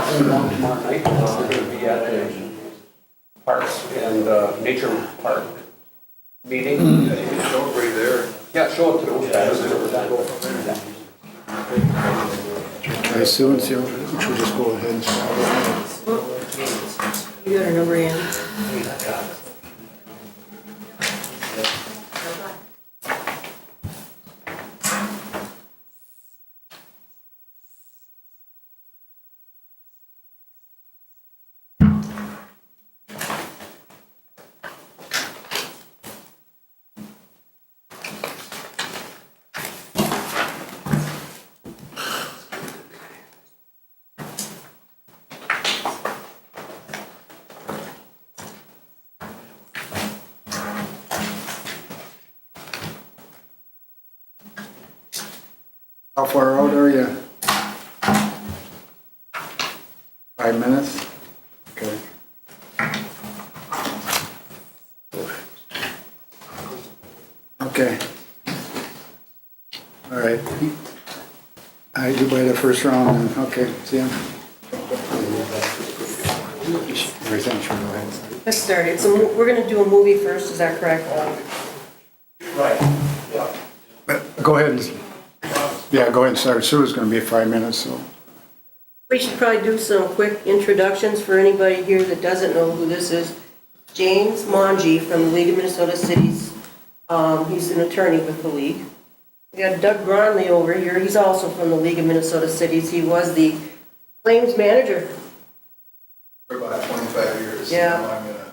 Tomorrow night, we're going to be at the Parks and Nature Park meeting. Show it right there. Yeah, show it to those guys. Okay, Sue and Sarah, we should just go ahead and start. You got her number in. How far out are you? 5 minutes? Okay. Okay. All right. I do by the first round then. Okay, see ya. Everything's go ahead. Let's start it. So we're going to do a movie first, is that correct? Right. Go ahead and, yeah, go ahead and start. Sue's gonna be 5 minutes, so. We should probably do some quick introductions for anybody here that doesn't know who this is. James Monge from the League of Minnesota Cities. He's an attorney with the league. We got Doug Gronley over here. He's also from the League of Minnesota Cities. He was the claims manager. For about 25 years. Yeah. Now I'm in a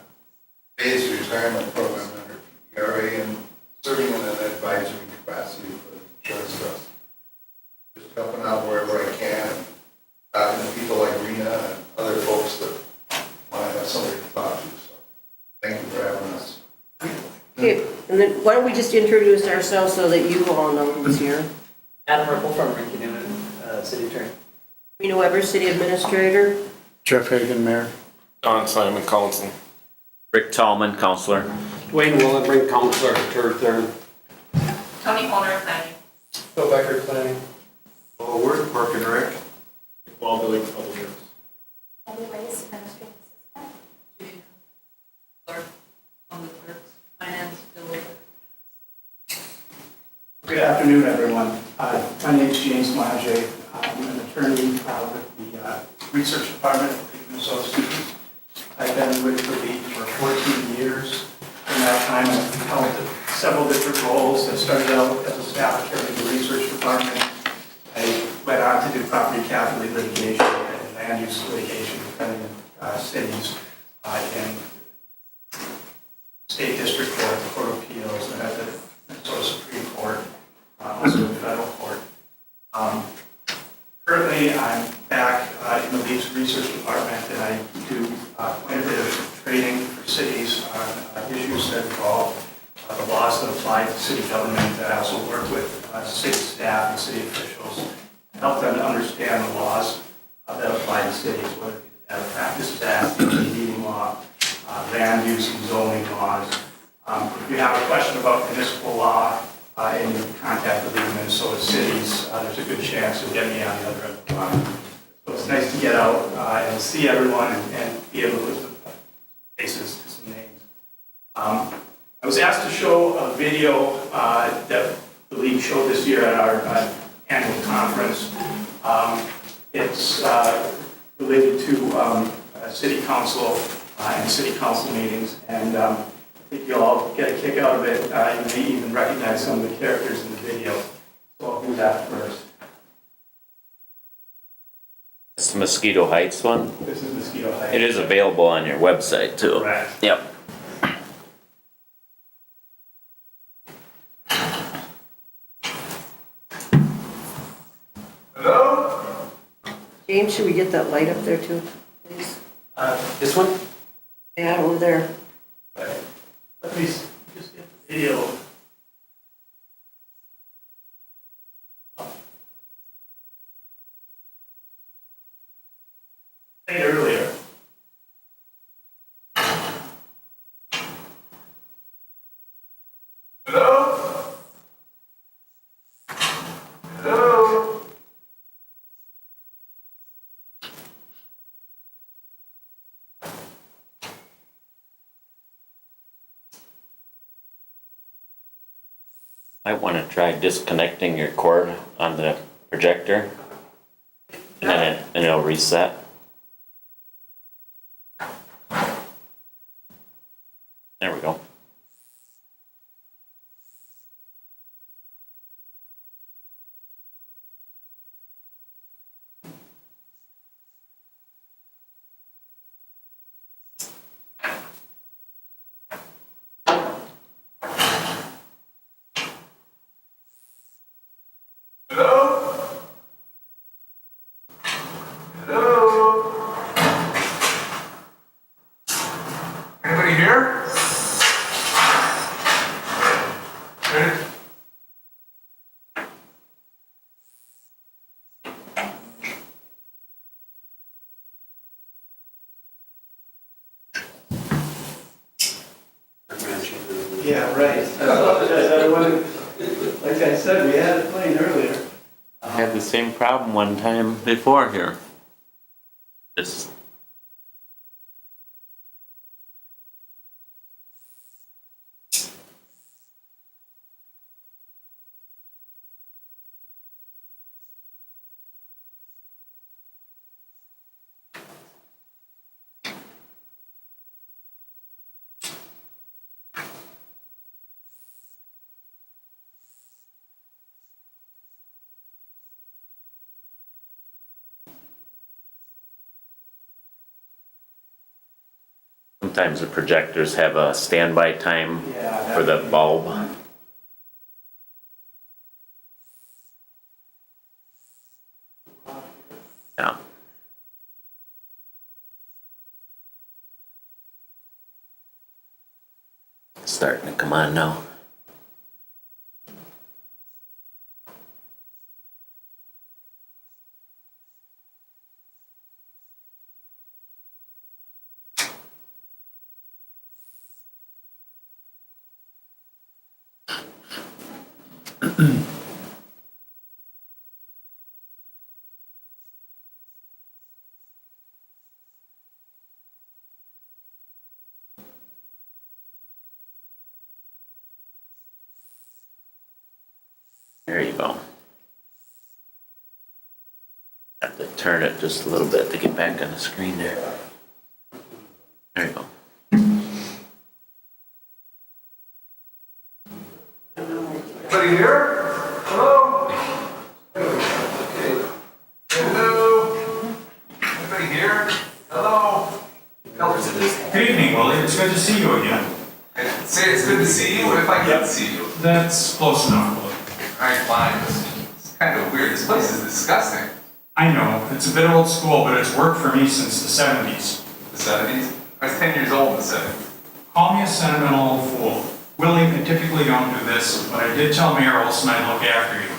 phased retirement program under PRA and serving in an advisory capacity for the insurance trust. Just helping out wherever I can, and talking to people like Rena and other folks that want to have somebody to talk to. So thank you for having us. Okay, and then why don't we just introduce ourselves so that you all know who's here. Adam Ripple from Rinky Newman, City Attorney. Rena Weber, City Administrator. Jeff Hagan, Mayor. Don Simon, Council. Rick Tallman, Counselor. Dwayne Willenbrink, Counselor, third term. Tony Holder, planning. Phil Becker, planning. Well, we're Park and Rec. Well, Billy, Public Works. Everybody's administrative assistant. Clerk, on the clerks, finance, delivery. Good afternoon, everyone. My name is James Monge. I'm an attorney with the Research Department of the Minnesota Cities. I've been with the league for 14 years. In that time, I've held several different roles. I started out as a staff attorney in the Research Department. I went on to do property casualty litigation and land use litigation, defending cities in State District Court, the Court of Appeals, and at the Minnesota Supreme Court, also in federal court. Currently, I'm back in the League's Research Department, and I do quite a bit of training for cities on issues that involve the laws that apply to city government. I also work with city staff and city officials to help them to understand the laws that apply to cities, whether it be the Data Practices Act, the meeting law, land use and zoning laws. If you have a question about municipal law and you contact the League of Minnesota Cities, there's a good chance you'll get me on the other end of the line. So it's nice to get out and see everyone and be able to put some faces to some names. I was asked to show a video that the League showed this year at our annual conference. It's related to city council and city council meetings, and I think you'll all get a kick out of it. You may even recognize some of the characters in the video. So I'll do that first. It's the Mosquito Heights one. This is Mosquito Heights. It is available on your website too. Correct. Yep. Hello? James, should we get that light up there too, please? This one? Yeah, over there. Let me just get the video. Earlier. Hello? Hello? I want to try disconnecting your cord on the projector. And then it'll reset. There we go. Anybody here? Ready? Yeah, right. Like I said, we had it playing earlier. I had the same problem one time before here. Just sometimes the projectors have a standby time Yeah. for the bulb. Yeah. It's starting to come on now. There you go. Have to turn it just a little bit to get back on the screen there. There you go. Anybody here? Hello? Hello? Anybody here? Hello? Good evening, Willie. It's good to see you again. Say it's good to see you, if I can see you. That's close enough, Willie. Alright, fine. It's kind of weird. This place is disgusting. I know, it's a bit old school, but it's worked for me since the 70s. The 70s? I was 10 years old in the 70s. Call me a sentimental old fool. Willie, I typically don't do this, but I did tell Mayor Olson I'd look after you.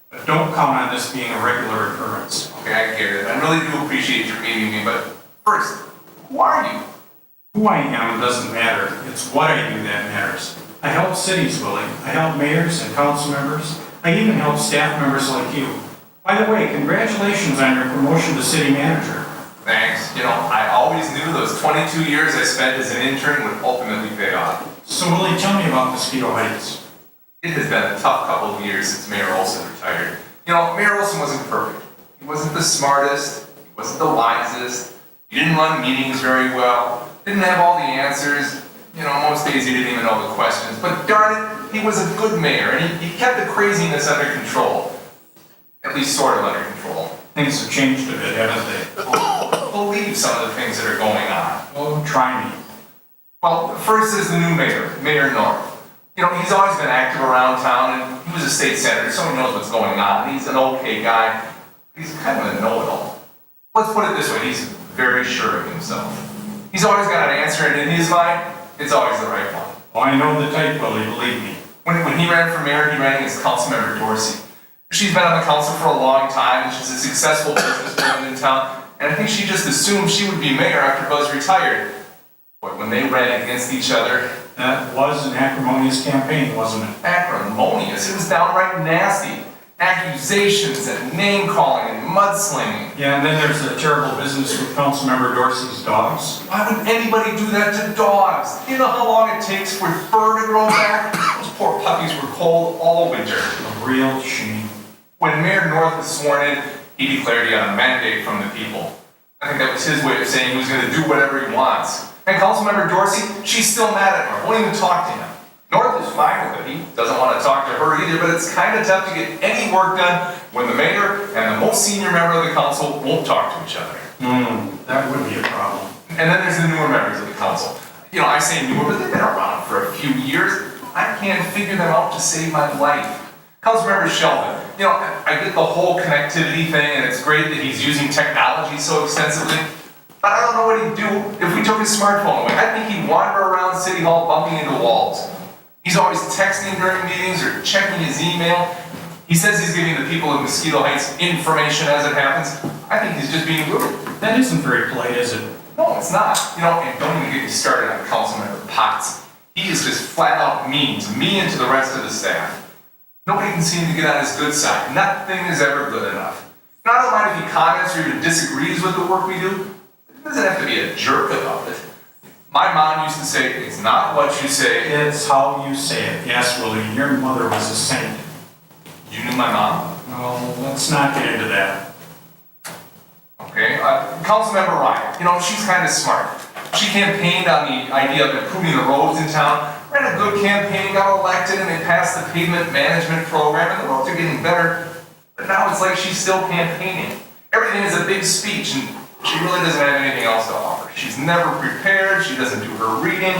But don't count on this being a regular occurrence. Okay, I get it. I really do appreciate your meeting me, but first, who are you? Who I am doesn't matter. It's what I do that matters. I help cities, Willie. I help mayors and council members. I even help staff members like you. By the way, congratulations on your promotion to city manager. Thanks. You know, I always knew those 22 years I spent as an intern would ultimately pay off. So Willie, tell me about Mosquito Heights. It has been a tough couple of years since Mayor Olson retired. You know, Mayor Olson wasn't perfect. He wasn't the smartest, he wasn't the wisest, he didn't run meetings very well, didn't have all the answers. You know, most days he didn't even know the questions. But darn it, he was a good mayor, and he kept the craziness under control. At least sort of under control. Things have changed a bit, haven't they? Believe some of the things that are going on. Oh, try me. Well, first is the new mayor, Mayor North. You know, he's always been active around town, and he was a state senator, so he knows what's going on. He's an okay guy. He's kind of a know-it-all. Let's put it this way, he's very sure of himself. He's always got an answer, and in his mind, it's always the right one. Oh, I know the type, Willie, believe me. When he ran for mayor, he ran against Councilmember Dorsey. She's been on the council for a long time, and she's a successful businesswoman in town, and I think she just assumed she would be mayor after Buzz retired. But when they ran against each other, That was an acrimonious campaign, wasn't it? acrimonious, it was downright nasty. Accusations and name-calling and mudslinging. Yeah, and then there's the terrible business with Councilmember Dorsey's dogs. Why would anybody do that to dogs? You know how long it takes for fur to grow back? Those poor puppies were cold all winter. A real shame. When Mayor North was sworn in, he declared he had a mandate from the people. I think that was his way of saying he was gonna do whatever he wants. And Councilmember Dorsey, she's still mad at him, won't even talk to him. North is fine with it, he doesn't wanna talk to her either, but it's kinda tough to get any work done when the mayor and the most senior member of the council won't talk to each other. That would be a problem. And then there's the newer members of the council. You know, I say newer, but they've been around for a few years. I can't figure them out to save my life. Councilmember Sheldon, you know, I get the whole connectivity thing, and it's great that he's using technology so extensively, but I don't know what he'd do if we took his smartphone away. I think he'd wander around City Hall bumping into walls. He's always texting during meetings or checking his email. He says he's giving the people of Mosquito Heights information as it happens. I think he's just being rude. That isn't very polite, is it? No, it's not. You know, and don't even get me started on Councilmember Potts. He is just flat out mean to me and to the rest of the staff. Nobody can seem to get on his good side. Nothing is ever good enough. And I don't mind if he comments or even disagrees with the work we do. He doesn't have to be a jerk about it. My mom used to say, it's not what you say. It's how you say it. Yes, Willie, your mother was a saint. You knew my mom? Well, let's not get into that. Okay, Councilmember Ryan, you know, she's kind of smart. She campaigned on the idea of improving the roads in town, ran a good campaign, got elected, and they passed the pavement management program, and the roads are getting better. But now it's like she's still campaigning. Everything is a big speech, and she really doesn't have anything else to offer. She's never prepared, she doesn't do her reading.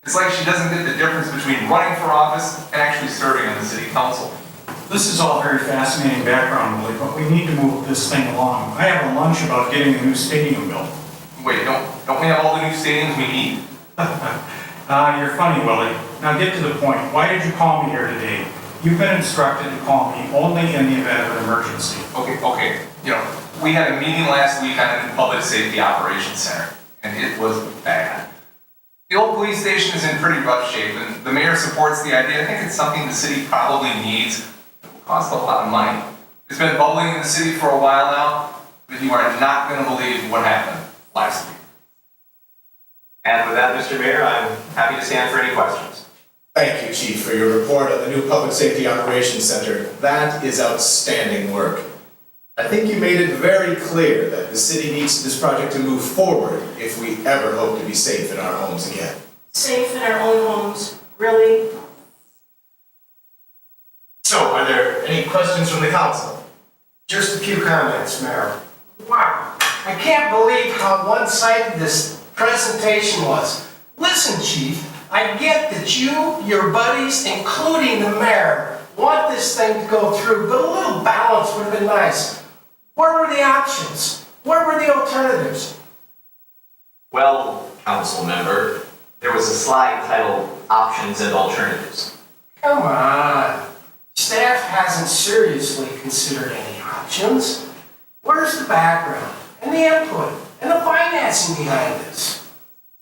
It's like she doesn't get the difference between running for office and actually serving on the city council. This is all very fascinating background, Willie, but we need to move this thing along. I have a lunch about getting a new stadium built. Wait, don't we have all the new stadiums we need? You're funny, Willie. Now get to the point. Why did you call me here today? You've been instructed to call me only in the event of an emergency. Okay. You know, we had a meeting last week on a new public safety operations center, and it was bad. The old police station is in pretty rough shape, and the mayor supports the idea. I think it's something the city probably needs. It will cost a lot of money. It's been bubbling in the city for a while now, but you are not going to believe what happened last week. And with that, Mr. Mayor, I'm happy to stand for any questions. Thank you, Chief, for your report on the new Public Safety Operations Center. That is outstanding work. I think you made it very clear that the city needs this project to move forward if we ever hope to be safe in our homes again. Safe in our own homes, really? So, are there any questions from the council? Just a few comments, Mayor. Wow, I can't believe how one-sided this presentation was. Listen, Chief, I get that you, your buddies, including the mayor, want this thing to go through, but a little balance would have been nice. Where were the options? Where were the alternatives? Well, council member, there was a slide titled Options and Alternatives. Come on. Staff hasn't seriously considered any options. Where's the background and the input and the financing behind this?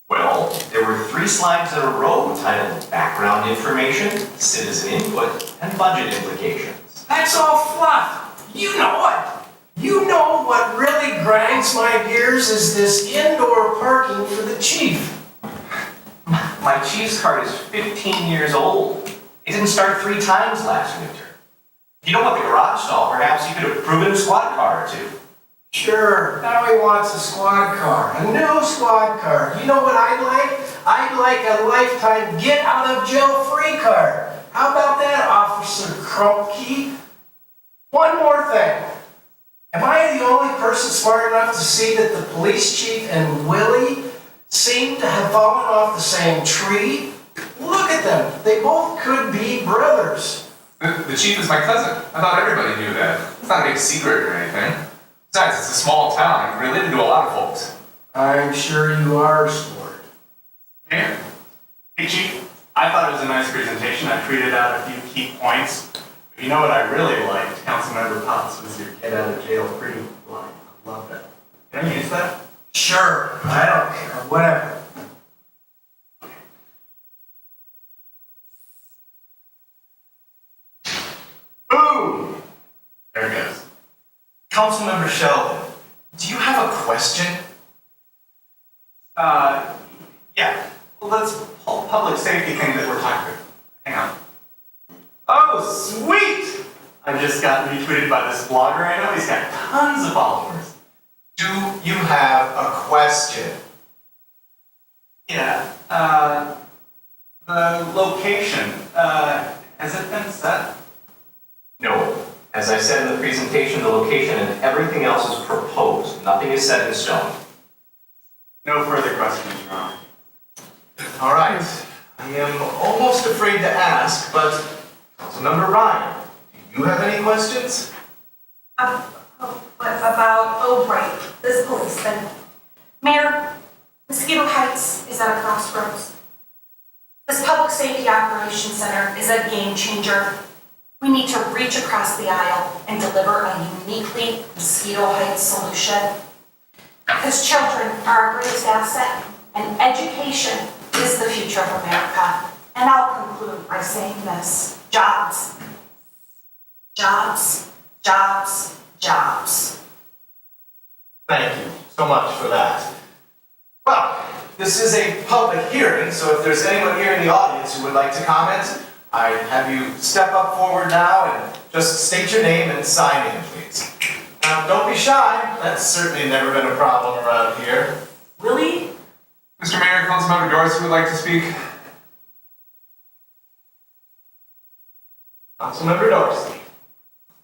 Well, there were 3 slides in a row titled Background Information, Citizen Input, and Budget Implications. That's all fluff. You know it. You know what really grinds my gears is this indoor parking for the chief. My Chief's card is 15 years old. It didn't start 3 times last winter. If you don't want the garage stall, perhaps you could have proven a squad car or 2. Sure, now he wants a squad car, a new squad car. You know what I'd like? I'd like a lifetime get out of jail free card. How about that, Officer Krupke? One more thing. Am I the only person smart enough to see that the police chief and Willie seem to have fallen off the same tree? Look at them. They both could be brothers. The chief is my cousin. I thought everybody knew that. It's not a big secret or anything. Besides, it's a small town. I'm related to a lot of folks. I'm sure you are, Sport. Mayor? Hey, Chief. I thought it was a nice presentation. I tweeted out a few key points. But you know what I really liked? Councilmember Potts was your get out of jail free line. I love that. Can I use that? Sure, I don't care, whatever. Boom! There it goes. Councilmember Sheldon, do you have a question? Yeah. Well, that's public safety thing that we're talking about. Hang on. Oh, sweet! I just got retweeted by this blogger I know. He's got tons of followers. Do you have a question? Yeah, the location, has it been set? No. As I said in the presentation, the location and everything else is proposed. Nothing is set in stone. No further questions, Your Honor. All right. I am almost afraid to ask, but Councilmember Ryan, do you have any questions? Right, this police thing. Mayor, Mosquito Heights is at a crossroads. This public safety operations center is a game changer. We need to reach across the aisle and deliver a uniquely Mosquito Heights solution. Because children are our greatest asset, and education is the future of America. And I'll conclude by saying this: jobs. Jobs, jobs, jobs. Thank you so much for that. Well, this is a public hearing, so if there's anyone here in the audience who would like to comment, I have you step up forward now and just state your name and sign in, please. Now, don't be shy. That's certainly never been a problem around here. Willie? Mr. Mayor, Councilmember Dorsey would like to speak. Councilmember Dorsey.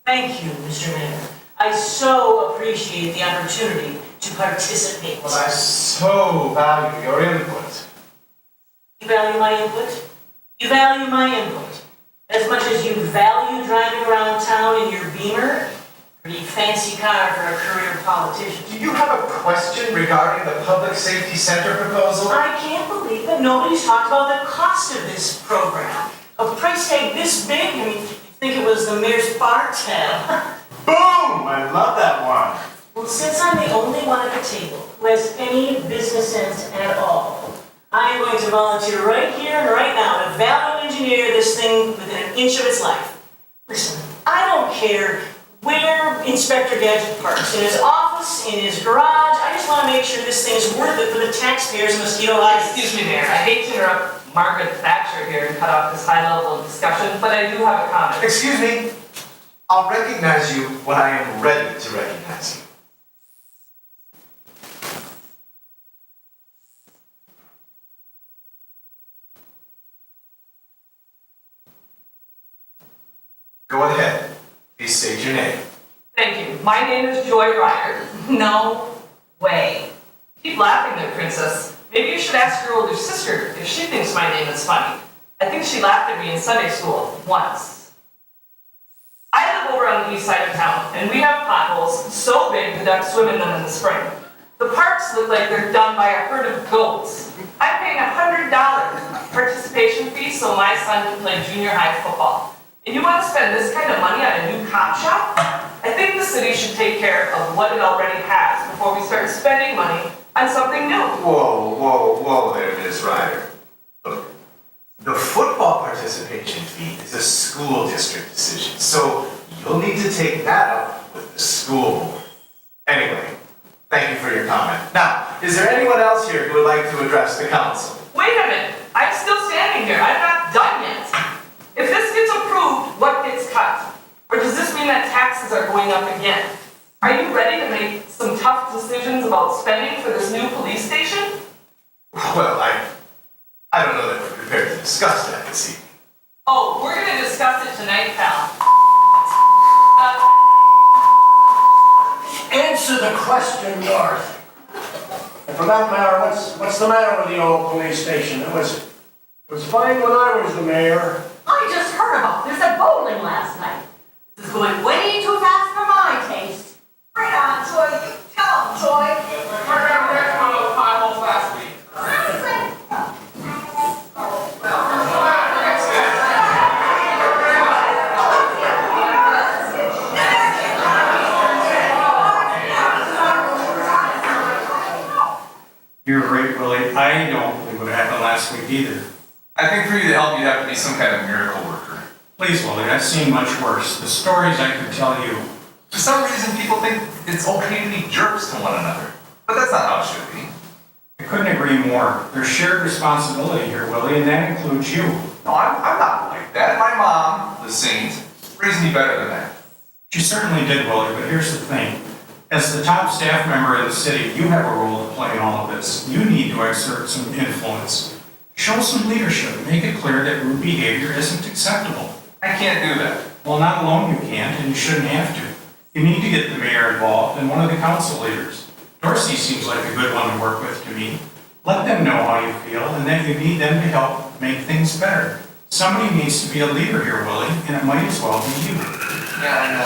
Thank you, Mr. Mayor. I so appreciate the opportunity to participate. Well, I so value your input. You value my input? You value my input as much as you value driving around town in your Beamer? Pretty fancy car for a career politician. Do you have a question regarding the Public Safety Center proposal? I can't believe that nobody's talked about the cost of this program. A price tag this big? I mean, you'd think it was the mayor's bar tab. Boom! I love that one. Well, since I'm the only one at the table who has any business sense at all, I am going to volunteer right here and right now to value engineer this thing within an inch of its life. Listen, I don't care where Inspector Gadget parks, in his office, in his garage. I just want to make sure this thing is worth it for the taxpayers of Mosquito Heights. Excuse me, Mayor, I hate to interrupt Margaret Thatcher here and cut off this high level of discussion, but I do have a comment. Excuse me. I'll recognize you when I am ready to recognize you. Go ahead. Please state your name. Thank you. My name is Joy Ryder. No way. Keep laughing there, Princess. Maybe you should ask your older sister if she thinks my name is funny. I think she laughed at me in Sunday school once. I live over on the east side of town, and we have potholes so big the ducks swim in them in the spring. The parks look like they're done by a herd of goats. I'm paying $100 participation fee so my son can play junior high football. And you want to spend this kind of money on a new cop shop? I think the city should take care of what it already has before we start spending money on something new. Whoa, whoa, whoa there, Ms. Ryder. Look, the football participation fee is a school district decision, so you'll need to take that up with the school board. Anyway, thank you for your comment. Now, is there anyone else here who would like to address the council? Wait a minute, I'm still standing here, I'm not done yet. If this gets approved, what gets cut? Or does this mean that taxes are going up again? Are you ready to make some tough decisions about spending for this new police station? Well, I don't know that we're prepared to discuss that this evening. Oh, we're gonna discuss it tonight, pal. Answer the question, Dorothy. And for that matter, what's the matter with the old police station? It was fine when I was the mayor. I just heard about this at bowling last night. This is going way too fast for my taste. Right on, Joy. Tell them, Joy. We're gonna wreck one of those potholes last week. You're right, Willie. I don't believe what happened last week either. I think for you to help, you'd have to be some kind of miracle worker. Please, Willie, I've seen much worse. The stories I could tell you. For some reason, people think it's okay to be jerks to one another. But that's not how it should be. I couldn't agree more. There's shared responsibility here, Willie, and that includes you. No, I'm not like Dad and my mom, the saint, raised me better than that. She certainly did, Willie, but here's the thing. As the top staff member in the city, you have a role to play in all of this. You need to exert some influence. Show some leadership. Make it clear that rude behavior isn't acceptable. I can't do that. Well, not alone you can't, and you shouldn't have to. You need to get the mayor involved and one of the council leaders. Dorsey seems like a good one to work with to me. Let them know how you feel and that you need them to help make things better. Somebody needs to be a leader here, Willie, and it might as well be you. Yeah, I know.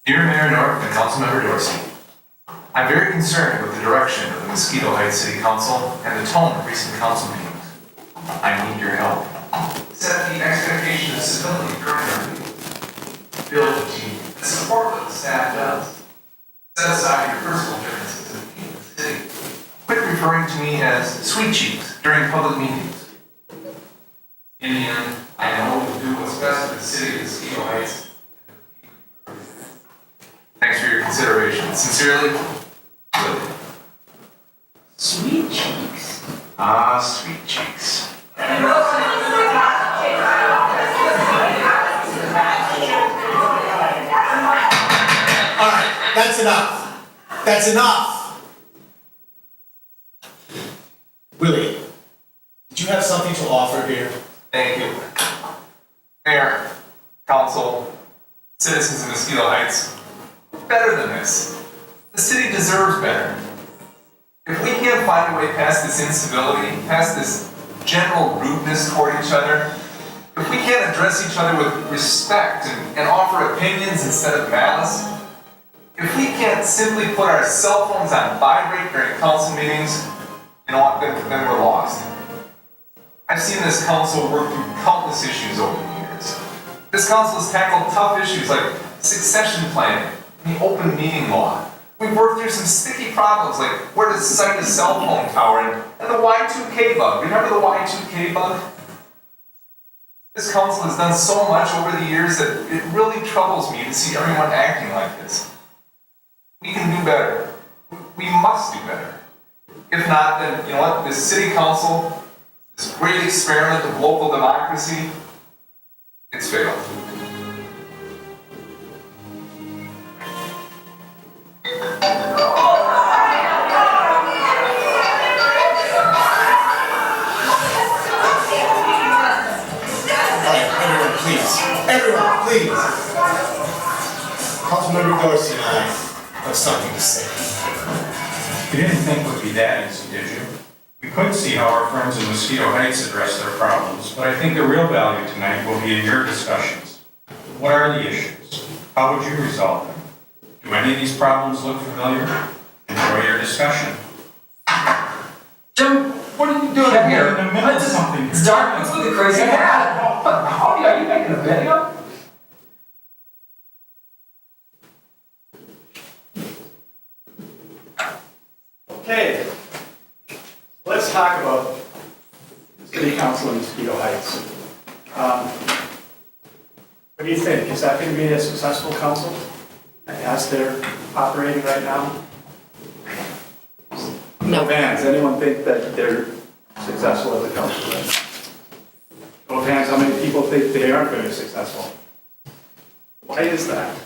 Dear Mayor Norton and Councilmember Dorsey, I'm very concerned with the direction of the Mosquito Heights City Council and the tone of recent council meetings. I need your help. Set the expectation of civility during our meetings. Build a team and support what the staff does. Set aside your personal differences and keep the city. Quit referring to me as sweet cheeks during public meetings. In the end, I know we'll do what's best for the city of Mosquito Heights. Thanks for your consideration. Sincerely, Willie. Sweet cheeks. Ah, sweet cheeks. All right, that's enough. That's enough. Willie, did you have something to offer here? Thank you. Mayor, council, citizens of Mosquito Heights, better than this. The city deserves better. If we can't find a way past this instability, past this general rudeness toward each other, if we can't address each other with respect and offer opinions instead of malice, if we can't simply put our cell phones on vibrate during council meetings, you know what, then we're lost. I've seen this council work through countless issues over the years. This council has tackled tough issues like succession planning, and the open meeting law. We've worked through some sticky problems like where to site a cell phone tower and the Y2K bug. Remember the Y2K bug? This council has done so much over the years that it really troubles me to see everyone acting like this. We can do better. We must do better. If not, then you know what? This city council, this great experiment of local democracy, it's failed. Everyone, please. Councilmember Dorsey and I have something to say. You didn't think it would be that easy, did you? We could see how our friends in Mosquito Heights address their problems, but I think the real value tonight will be in your discussions. What are the issues? How would you resolve them? Do any of these problems look familiar? Enjoy your discussion. Jim, what are you doing here? In the middle of something. It's dark. What's with the crazy hat? Howdy, are you making a video? Okay, let's talk about the city council in Mosquito Heights. What do you think? Is that going to be a successful council as they're operating right now? No. Vans, anyone think that they're successful as a council right now? Show of hands, how many people think they aren't very successful? Why is that?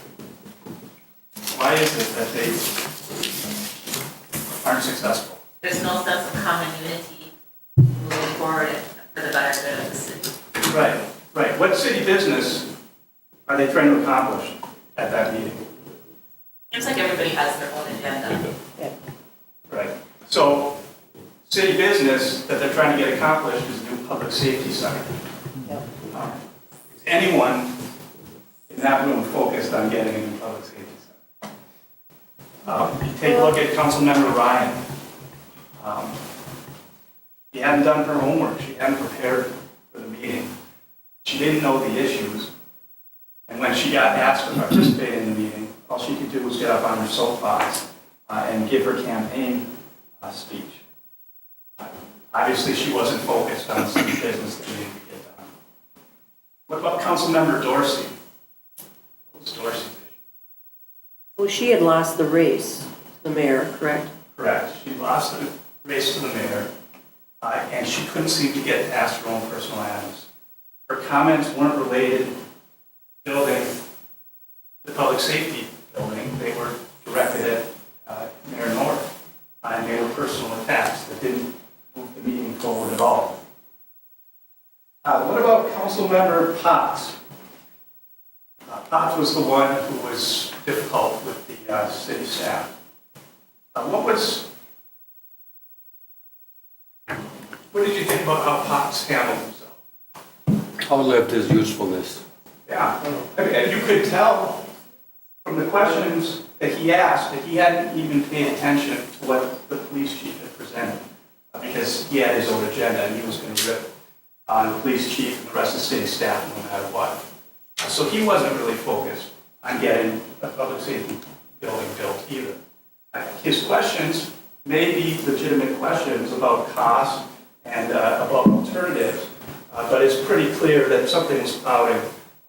Why is it that they aren't successful? There's no sense of common unity moving forward for the better good of the city. Right, right. What city business are they trying to accomplish at that meeting? Seems like everybody has their own agenda. Right. So, city business that they're trying to get accomplished is a new public safety center. Is anyone in that room focused on getting a new public safety center? Take a look at Councilmember Ryan. She hadn't done her homework. She hadn't prepared for the meeting. She didn't know the issues. And when she got asked to participate in the meeting, all she could do was get up on her soapbox and give her campaign speech. Obviously, she wasn't focused on some business that needed to get done. What about Councilmember Dorsey? What was Dorsey's issue? Well, she had lost the race the mayor, correct? Correct. She lost the race to the mayor, and she couldn't seem to get past her own personal animus. Her comments weren't related to building, the public safety building. They were directed at Mayor North, and they were personal attacks that didn't move the meeting forward at all. What about Councilmember Potts? Potts was the one who was difficult with the city staff. What did you think about how Potts handled himself? Outlived his usefulness. Yeah, I mean, you could tell from the questions that he asked that he hadn't even paid attention to what the police chief had presented, because he had his own agenda and he was going to rip on the police chief and the rest of the city staff no matter what. So he wasn't really focused on getting a public safety building built either. His questions may be legitimate questions about cost and about alternatives, but it's pretty clear that something was clouding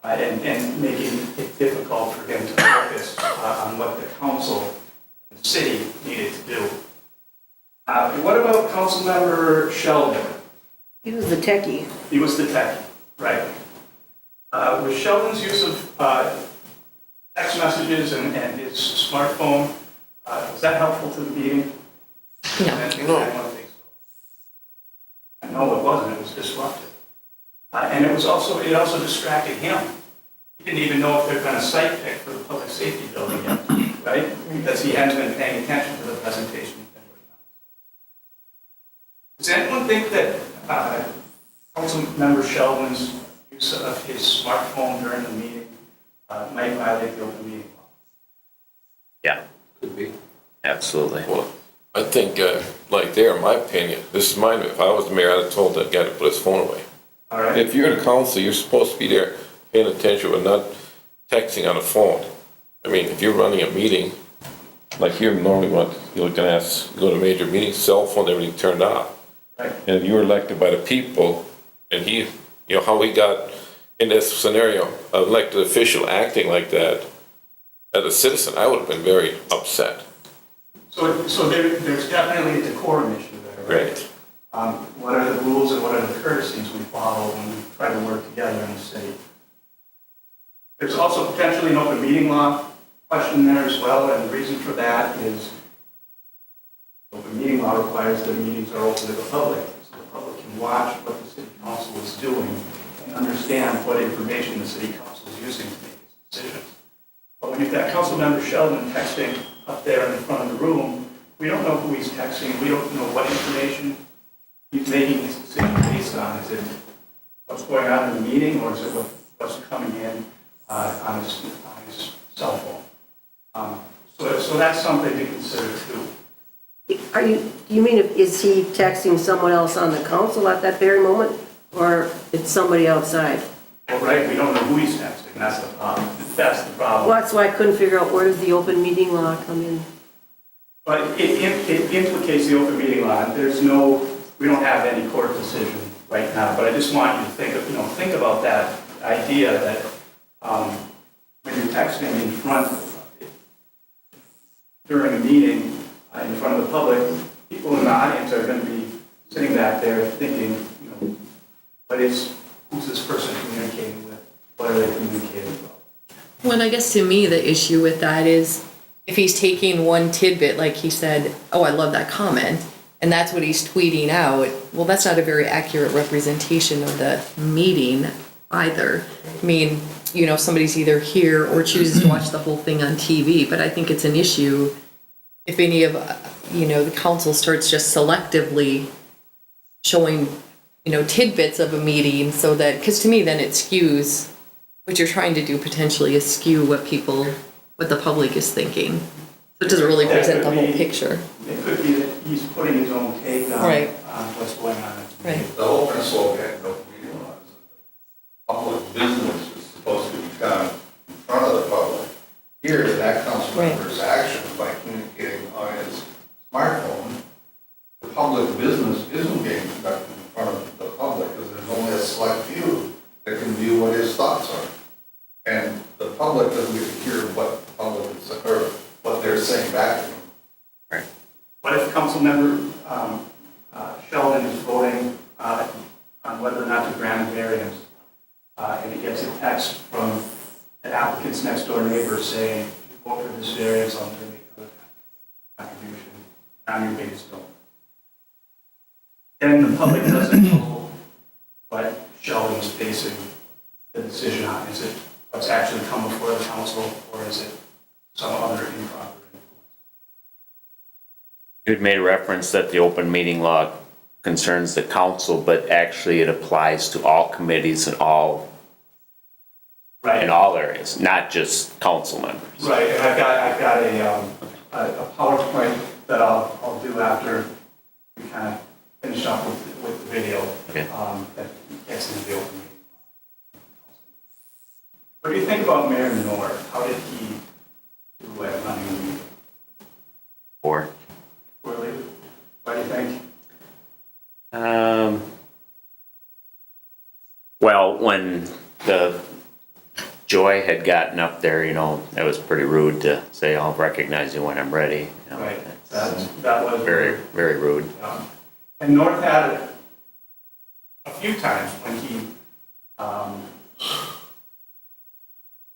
and making it difficult for him to focus on what the council and the city needed to do. What about Councilmember Sheldon? He was the techie. He was the techie, right. With Sheldon's use of text messages and his smartphone, was that helpful to the meeting? No. I don't think so. No, it wasn't. It was disruptive. And it also distracted him. He didn't even know if there'd been a site pick for the public safety building yet, right? Because he hadn't been paying attention to the presentation. Does anyone think that Councilmember Sheldon's use of his smartphone during the meeting might violate the open meeting law? Yeah, Could be. absolutely. Well, I think, like there, in my opinion, this is mine, if I was the mayor, I'd have told that guy to put his phone away. All right. If you're the council, you're supposed to be there paying attention, but not texting on the phone. I mean, if you're running a meeting, like here normally you're gonna ask, go to a major meeting, cell phone, everything turned off. Right. And if you were elected by the people, and he, you know, how we got in this scenario, an elected official acting like that, as a citizen, I would have been very upset. So there's definitely a decorum issue there, right? What are the rules and what are the courtesies we follow when we try to work together in the city? There's also potentially an open meeting law question there as well, and the reason for that is open meeting law requires that meetings are open to the public, so the public can watch what the city council is doing and understand what information the city council is using to make its decisions. But when you've got Councilmember Sheldon texting up there in the front of the room, we don't know who he's texting, we don't know what information he's making his decision based on. Is it what's going on in the meeting, or is it what's coming in on his cell phone? So that's something to consider too. You mean, is he texting someone else on the council at that very moment, or it's somebody outside? Well, right, we don't know who he's texting, that's the problem. That's the problem. Well, that's why I couldn't figure out where does the open meeting law come in? But it implicates the open meeting law. We don't have any court decision right now, but I just want you to think about that idea that when you're texting in front during a meeting in front of the public, people in the audience are going to be sitting back there thinking, who's this person communicating with? What are they communicating about? Well, and I guess to me, the issue with that is if he's taking one tidbit, like he said, oh, I love that comment, and that's what he's tweeting out, well, that's not a very accurate representation of the meeting either. I mean, somebody's either here or chooses to watch the whole thing on TV, but I think it's an issue if any of, the council starts just selectively showing, tidbits of a meeting so that, because to me, then it skews what you're trying to do potentially is skew what the public is thinking. So it doesn't really present the whole picture. It could be that he's putting his own take on, Right. on what's going on. Right. The whole principle of getting open meeting law is that public business is supposed to be done in front of the public. Here, that council member's actions by communicating on his smartphone, the public business isn't being conducted in front of the public because there's only a select few that can view what his thoughts are. And the public doesn't get to hear what the public is, or what they're saying back to him. What if Councilmember Sheldon is voting on whether or not to grant a variance, and he gets a text from the applicant's next door neighbor saying, if you vote for this variance, I'm going to make another contribution, and I'm your biggest donor. Then the public doesn't know what Sheldon's basing the decision on. Is it what's actually come before the council, or is it some other improper influence? You had made reference that the open meeting law concerns the council, but actually it applies to all committees and all, in all areas, not just council members. Right, and I've got a PowerPoint that I'll do after we kind of finish up with the video. Okay. That gets into the open meeting. What do you think about Mayor North? How did he do at running the meeting? Or, Poorly? What do you think? well, when the Joy had gotten up there, it was pretty rude to say, I'll recognize you when I'm ready. Right, that was Very, very rude. And North had it a few times when he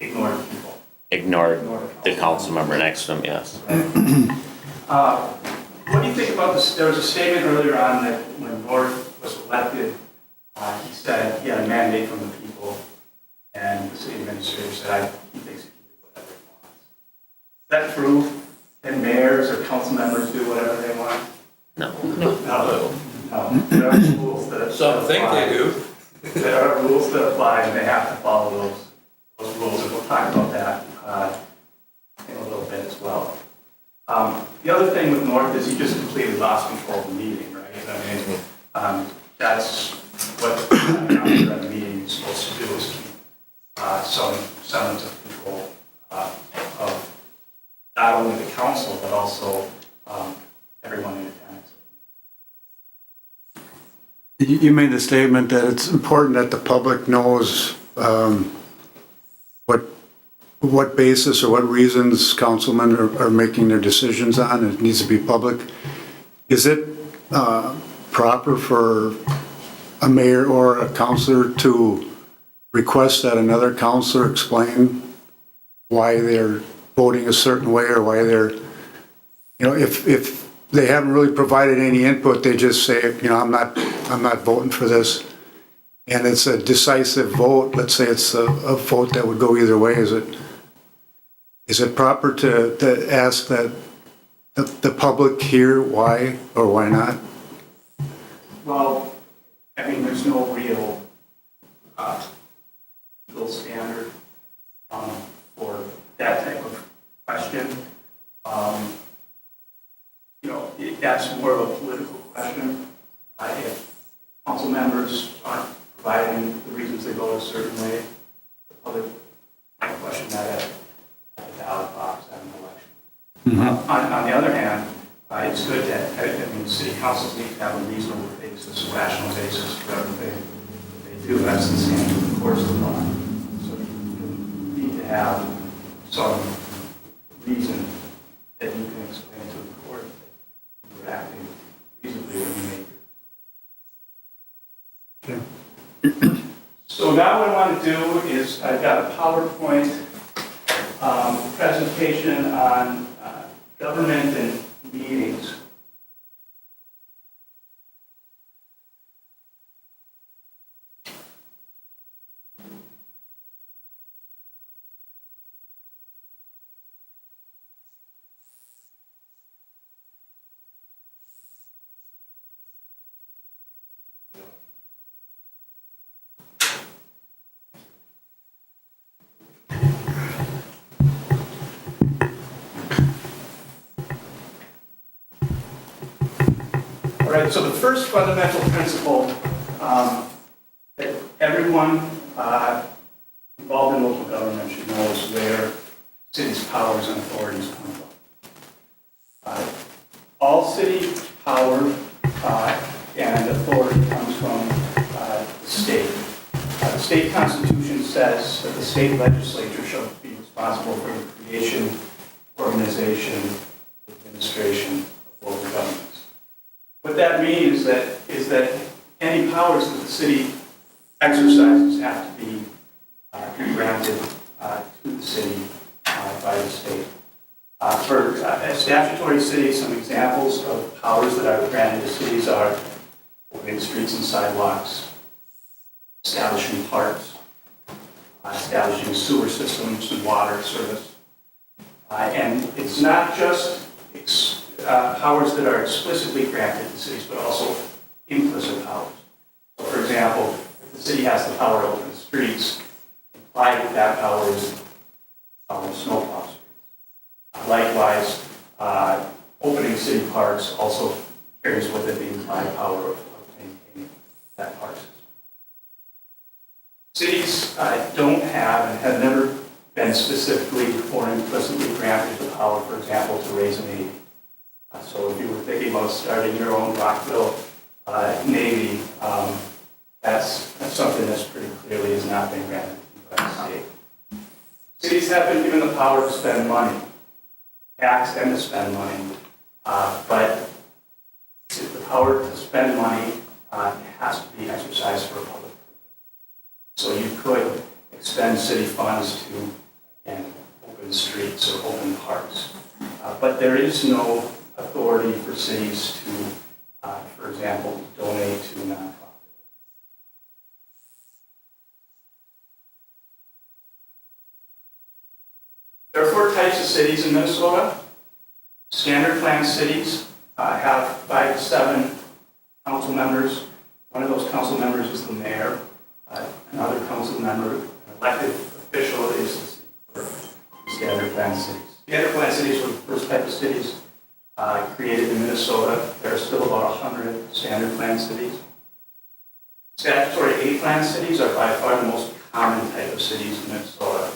ignored people. Ignored the council member next to him, yes. What do you think about this? There was a statement earlier on that when North was elected, he said he had a mandate from the people, and the city administrator said he thinks he can do whatever he wants. Is that true? Can mayors or council members do whatever they want? No. No. There are rules that Some think they do. There are rules that apply, and they have to follow those rules, and we'll talk about that in a little bit as well. The other thing with North is he just completely lost control of the meeting, right? I mean, that's what the meeting is supposed to do, is keep some semblance of control of not only the council, but also everyone in attendance. You made the statement that it's important that the public knows what basis or what reasons councilmen are making their decisions on. It needs to be public. Is it proper for a mayor or a councilor to request that another councilor explain why they're voting a certain way, or why they're, if they haven't really provided any input, they just say, I'm not voting for this. And it's a decisive vote. Let's say it's a vote that would go either way. Is it proper to ask that the public hear why or why not? Well, I mean, there's no real legal standard for that type of question. That's more of a political question. If council members aren't providing the reasons they vote a certain way, the public might question that at the ballot box at an election. On the other hand, it's good that, city councils need to have a reasonable basis, a rational basis for everything they do. That's the same with the courts of law. So you need to have some reason that you can explain to the court that you're acting reasonably when you make your. So now what I want to do is, I've got a PowerPoint presentation on government and meetings. All right, so the first fundamental principle that everyone involved in local government should know is where city's powers and authorities come from. All city power and authority comes from the state. The state constitution says that the state legislature shall be responsible for the creation, organization, administration of local government. that means is that any powers that the city exercises have to be granted to the city by the state. For a statutory city, some examples of powers that are granted to cities are opening streets and sidewalks, establishing parks, establishing sewer systems and water service. And it's not just powers that are explicitly granted to cities, but also implicit powers. So for example, if the city has the power to open streets, implied with that power is snowplow streets. Likewise, opening city parks also carries with it the implied power of maintaining that park system. Cities don't have and have never been specifically or implicitly granted the power, for example, to raise a navy. So if you were thinking about starting your own Rockville Navy, that's something that's pretty clearly has not been granted by the state. Cities have been given the power to spend money, tax and to spend money, but the power to spend money has to be exercised for a public purpose. So you could expend city funds to, again, open streets or open parks, but there is no authority for cities to, for example, donate to a nonprofit. There are 4 types of cities in Minnesota. Standard plan cities have 5 to 7 council members. One of those council members is the mayor. Another council member, an elected official, is the city clerk. Standard plan cities. Standard plan cities were the first type of cities created in Minnesota. There are still about 100 standard plan cities. Statutory A plan cities are by far the most common type of cities in Minnesota.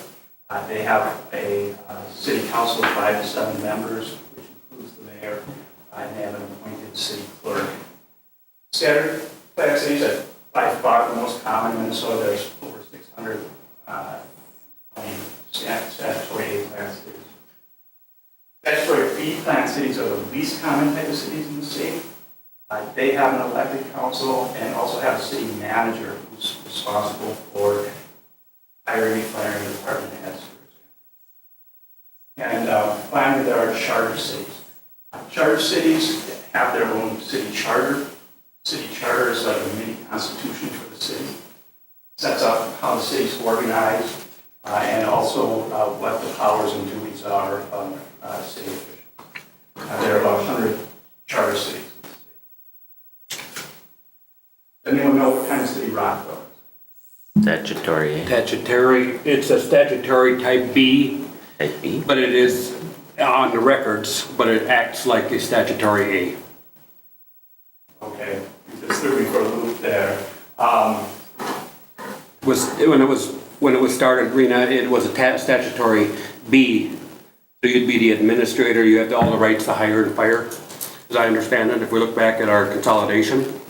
They have a city council of 5 to 7 members, which includes the mayor, and they have an appointed city clerk. Standard plan cities are by far the most common in Minnesota. There's over 600 statutory A plan cities. Statutory B plan cities are the least common type of cities in the state. They have an elected council and also have a city manager who's responsible for hiring and firing department heads, for example. And finally, there are charter cities. Charter cities have their own city charter. City charter is like a mini constitution for the city. It sets up how the city's organized and also what the powers and duties are of city officials. There are about 100 charter cities in the state. Does anyone know what kind of city Rockville is? Statutory. Statutory, it's a statutory type B, Type B. but it is on the records, but it acts like a statutory A. Okay, you just threw me for a loop there. When it was started, Rena, it was a statutory B. So you'd be the administrator, you have all the rights to hire and fire, as I understand it, if we look back at our consolidation.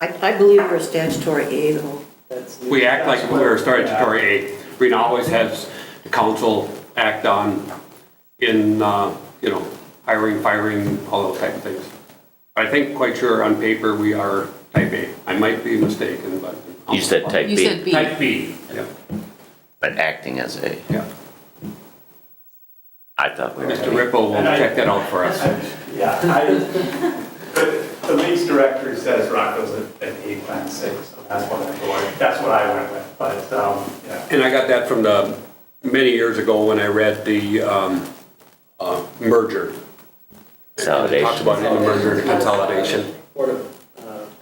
I believe we're a statutory A though. We act like we're a statutory A. Rena always has the council act on in, hiring, firing, all those type of things. I think quite sure on paper we are type A. I might be mistaken, but. You said type B. You said B. Type B, yeah. But acting as A. Yeah. I thought we were. Mr. Ripple will check that out for us. The league's director says Rockville's an A plan city, so that's what I went with, but, yeah. And I got that from many years ago when I read the merger. Consolidation. Talks about in the merger, the consolidation.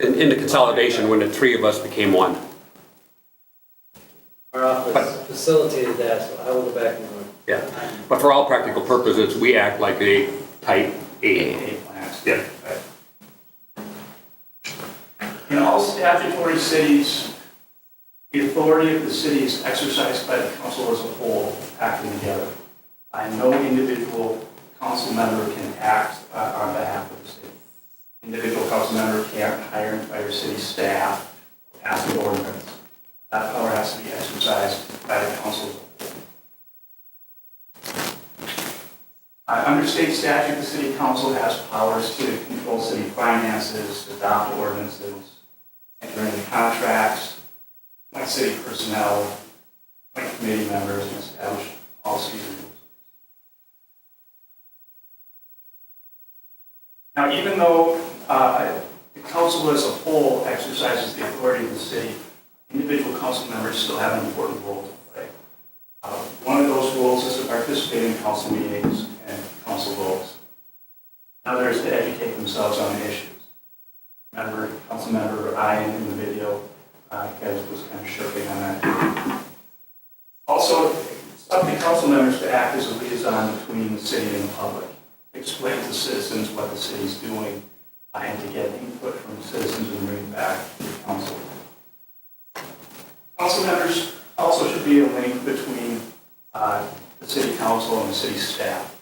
In the consolidation, when the 3 of us became one. Our office facilitated that, so I will go back and look. Yeah, but for all practical purposes, we act like a type A. A plan. Yeah. In all statutory cities, the authority of the city is exercised by the council as a whole, acting together. No individual council member can act on behalf of the city. Individual council member can't hire and fire city staff or pass an ordinance. That power has to be exercised by the council as a whole. Under state statute, the city council has powers to control city finances, adopt ordinances, enter into contracts, like city personnel, like committee members, and establish policies and rules. Now, even though the council as a whole exercises the authority of the city, individual council members still have an important role to play. One of those roles is to participate in council meetings and council votes. Another is to educate themselves on the issues. Council member Ryan in the video was kind of shirking on that. Also, it's up to council members to act as a liaison between the city and the public, explain to citizens what the city's doing, and to get input from citizens and bring it back to the council. Council members also should be a link between the city council and the city staff,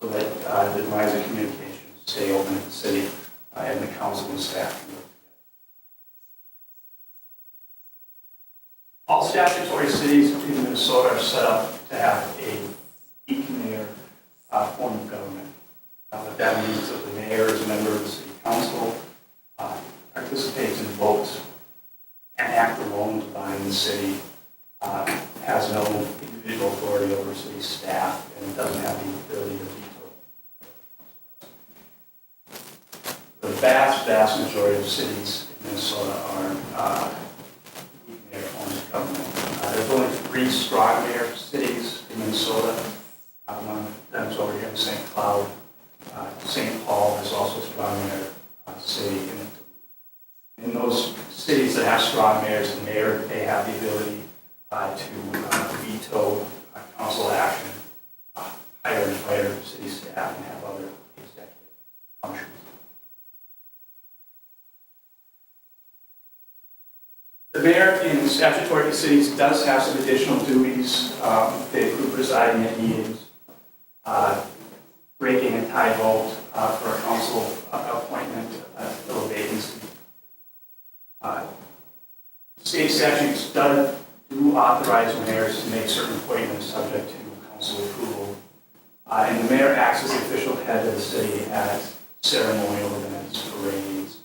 so that the lines of communication stay open at the city and the council and staff can work together. All statutory cities in Minnesota are set up to have a weak mayor form of government. What that means is that the mayor is a member of the city council, participates in votes, and acts alone to bind the city, has no individual authority over city staff, and doesn't have the ability to veto. The vast majority of cities in Minnesota are weak mayor forms of government. There's only 3 strong mayor cities in Minnesota. One of them is over here in St. Cloud. St. Paul is also a strong mayor city. In those cities that have strong mayors, the mayor, they have the ability to veto council action, hire and fire city staff, and have other executive functions. The mayor in statutory cities does have some additional duties. They include presiding at meetings, breaking a tie vote for a council appointment to fill a vacancy. State statutes do authorize mayors to make certain appointments subject to council approval. And the mayor acts as the official head of the city at ceremonial events, parades,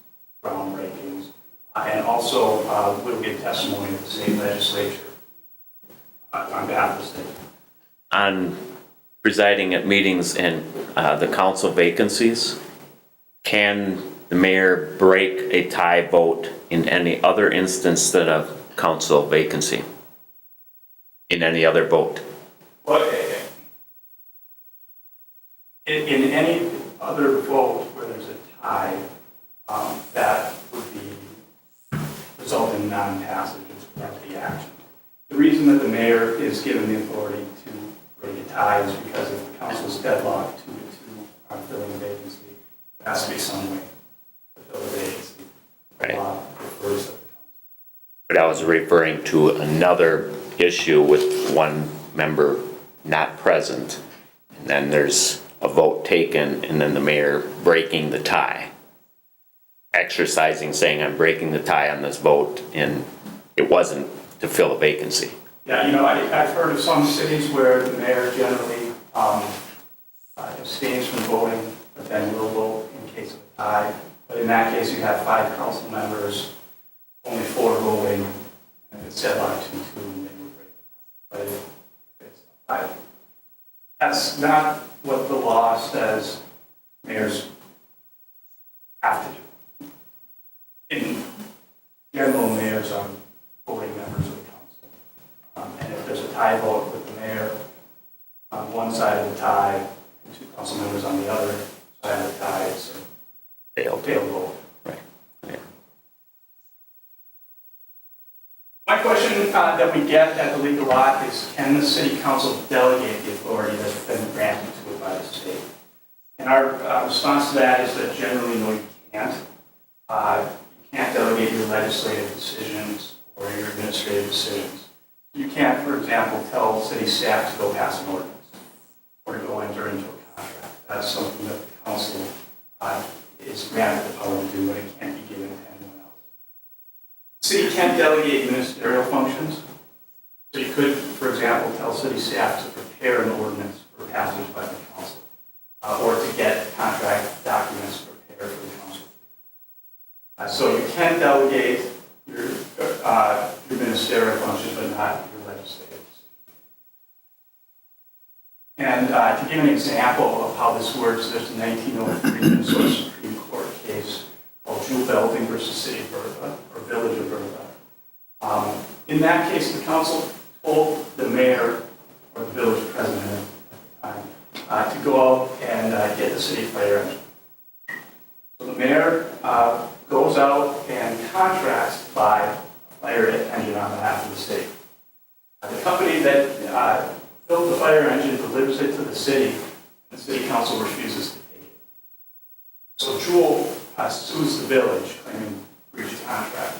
groundbreakings, and also will give testimony to the state legislature on behalf of the state. On presiding at meetings and the council vacancies, can the mayor break a tie vote in any other instance than a council vacancy? In any other vote? Well, in any other vote where there's a tie, that would result in non-passage of the action. The reason that the mayor is given the authority to break a tie is because if the council is deadlocked 2-2 on filling a vacancy, there has to be some way to fill the vacancy. Right. Refers to the council. But I was referring to another issue with one member not present, and then there's a vote taken, and then the mayor breaking the tie. Exercising, saying, I'm breaking the tie on this vote, and it wasn't to fill a vacancy. Yeah, I've heard of some cities where the mayor generally abstains from voting, but then will vote in case of a tie. But in that case, you have 5 council members, only 4 voting, and if it's deadlocked 2-2, then you would break the tie. But if it's 5, that's not what the law says mayors have to do. In general, mayors are voting members of the council. And if there's a tie vote with the mayor on one side of the tie and 2 council members on the other side of the tie, it's a failed vote. Right. Yeah. My question that we get at the legal lot is, can the city council delegate the authority that's been granted to it by the state? And our response to that is that generally, no, you can't. You can't delegate your legislative decisions or your administrative decisions. You can't, for example, tell city staff to go pass an ordinance or to go enter into a contract. That's something that the council is granted the power to do, but it can't be given to anyone else. The city can't delegate ministerial functions. So you could, for example, tell city staff to prepare an ordinance for passage by the council. or to get contract documents prepared for the council. So you can delegate your ministerial functions, but not your legislative. And to give an example of how this works, there's a 1903 Minnesota Supreme Court case called Jewel Belting versus City of Bertha, or Village of Bertha. In that case, the council told the mayor, or the village president at the time, to go out and get the city fire engine. So the mayor goes out and contracts to buy a fire engine on behalf of the city. The company that built the fire engine delivers it to the city, and the city council refuses to take it. So Jewel sues the village, claiming breach of contract.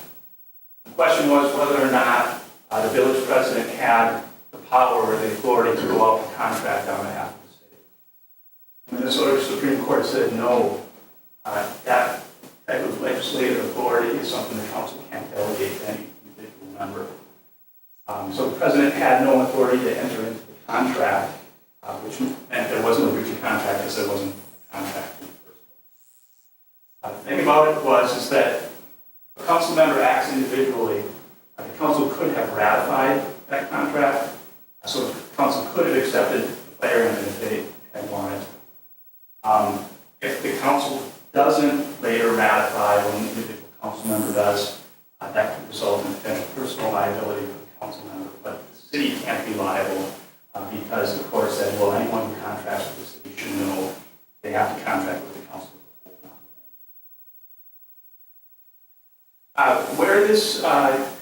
The question was whether or not the village president had the power or the authority to go out and contract on behalf of the city. The Minnesota Supreme Court said no. That type of legislative authority is something the council can't delegate to any individual member. So the president had no authority to enter into the contract, which meant there was no breach of contract because there wasn't a contract in the first place. The thing about it is that if a council member acts individually, the council could have ratified that contract, so the council could have accepted the fire engine if they had wanted to. If the council doesn't later ratify when the individual council member does, that could result in potential personal liability for the council member, but the city can't be liable because the court said, well, anyone who contracts with the city should know they have to contract with the council. Where this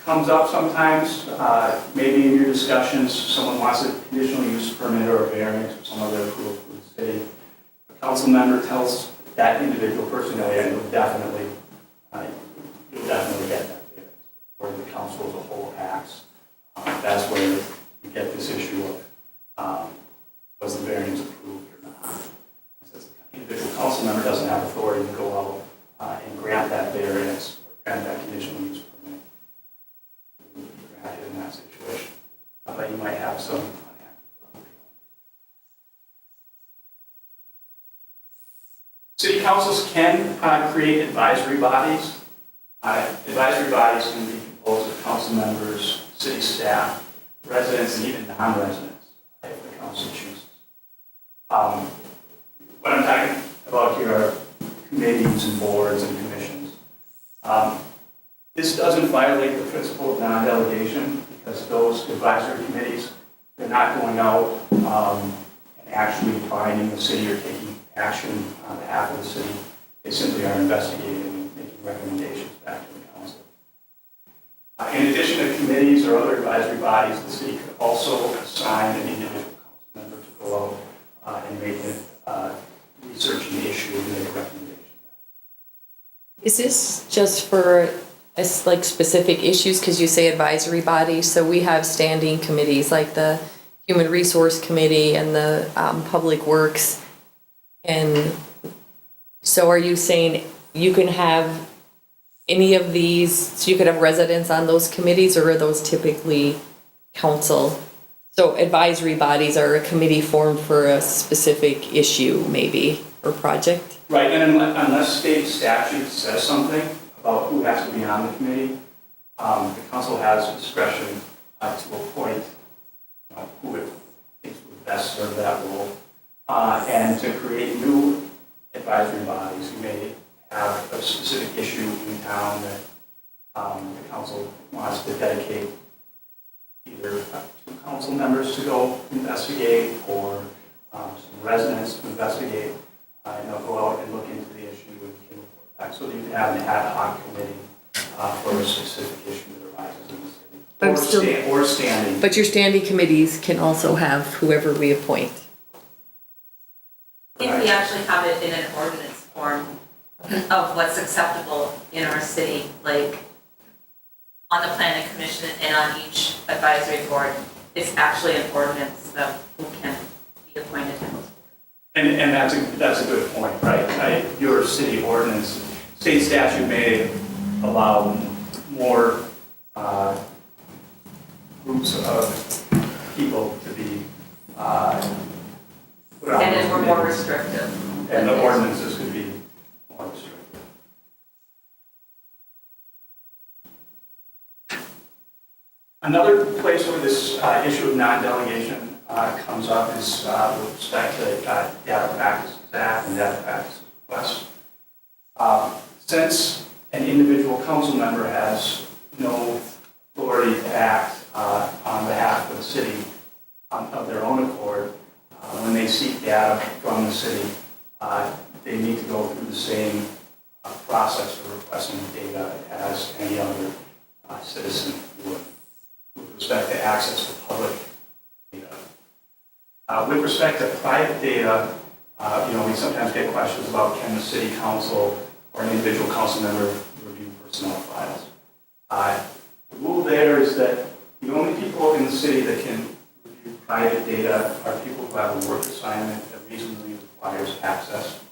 comes up sometimes, maybe in your discussions, someone wants a conditional use permit or a variance or some other approval from the city. A council member tells that individual person, oh yeah, you'll definitely get that variance, or the council as a whole acts. That's where you get this issue of was the variance approved or not. Since the individual council member doesn't have authority to go out and grant that variance or grant that conditional use permit, you're granted in that situation. But you might have some city councils can create advisory bodies. Advisory bodies can be composed of council members, city staff, residents, and even non-residents, if the council chooses. What I'm talking about here are committees and boards and commissions. This doesn't violate the principle of non-delegation because those advisory committees, they're not going out and actually binding the city or taking action on behalf of the city. They simply are investigating and making recommendations back to the council. In addition to committees or other advisory bodies, the city could also assign an individual council member to go out and make research an issue and make a recommendation. Is this just for like specific issues? Because you say advisory bodies, so we have standing committees like the Human Resource Committee and the Public Works. And so are you saying you can have any of these, so you could have residents on those committees, or are those typically council? So advisory bodies are a committee formed for a specific issue maybe, or project? Right, and unless state statute says something about who has to be on the committee, the council has discretion to appoint who it thinks would best serve that role. And to create new advisory bodies. You may have a specific issue in town that the council wants to dedicate either two council members to go investigate or some residents to investigate. And they'll go out and look into the issue and report back. So that you can have an ad hoc committee for a specific issue that arises in the city. Or standing. But your standing committees can also have whoever we appoint. If we actually have it in an ordinance form of what's acceptable in our city, like on the planning commission and on each advisory board, it's actually an ordinance of who can be appointed to those boards. And that's a good point, right? Your city ordinance, state statute may allow more groups of people to be on And those then we're more committees. restrictive. And the ordinances could be more restrictive. Another place where this issue of non-delegation comes up is with respect to Data Practices Act and Data Practices Request. Since an individual council member has no authority to act on behalf of the city of their own accord, when they seek data from the city, they need to go through the same process for requesting data as any other citizen would, with respect to access to public data. With respect to private data, we sometimes get questions about can the city council or an individual council member review personnel files. The rule there is that the only people in the city that can review private data are people who have a work assignment that reasonably requires access.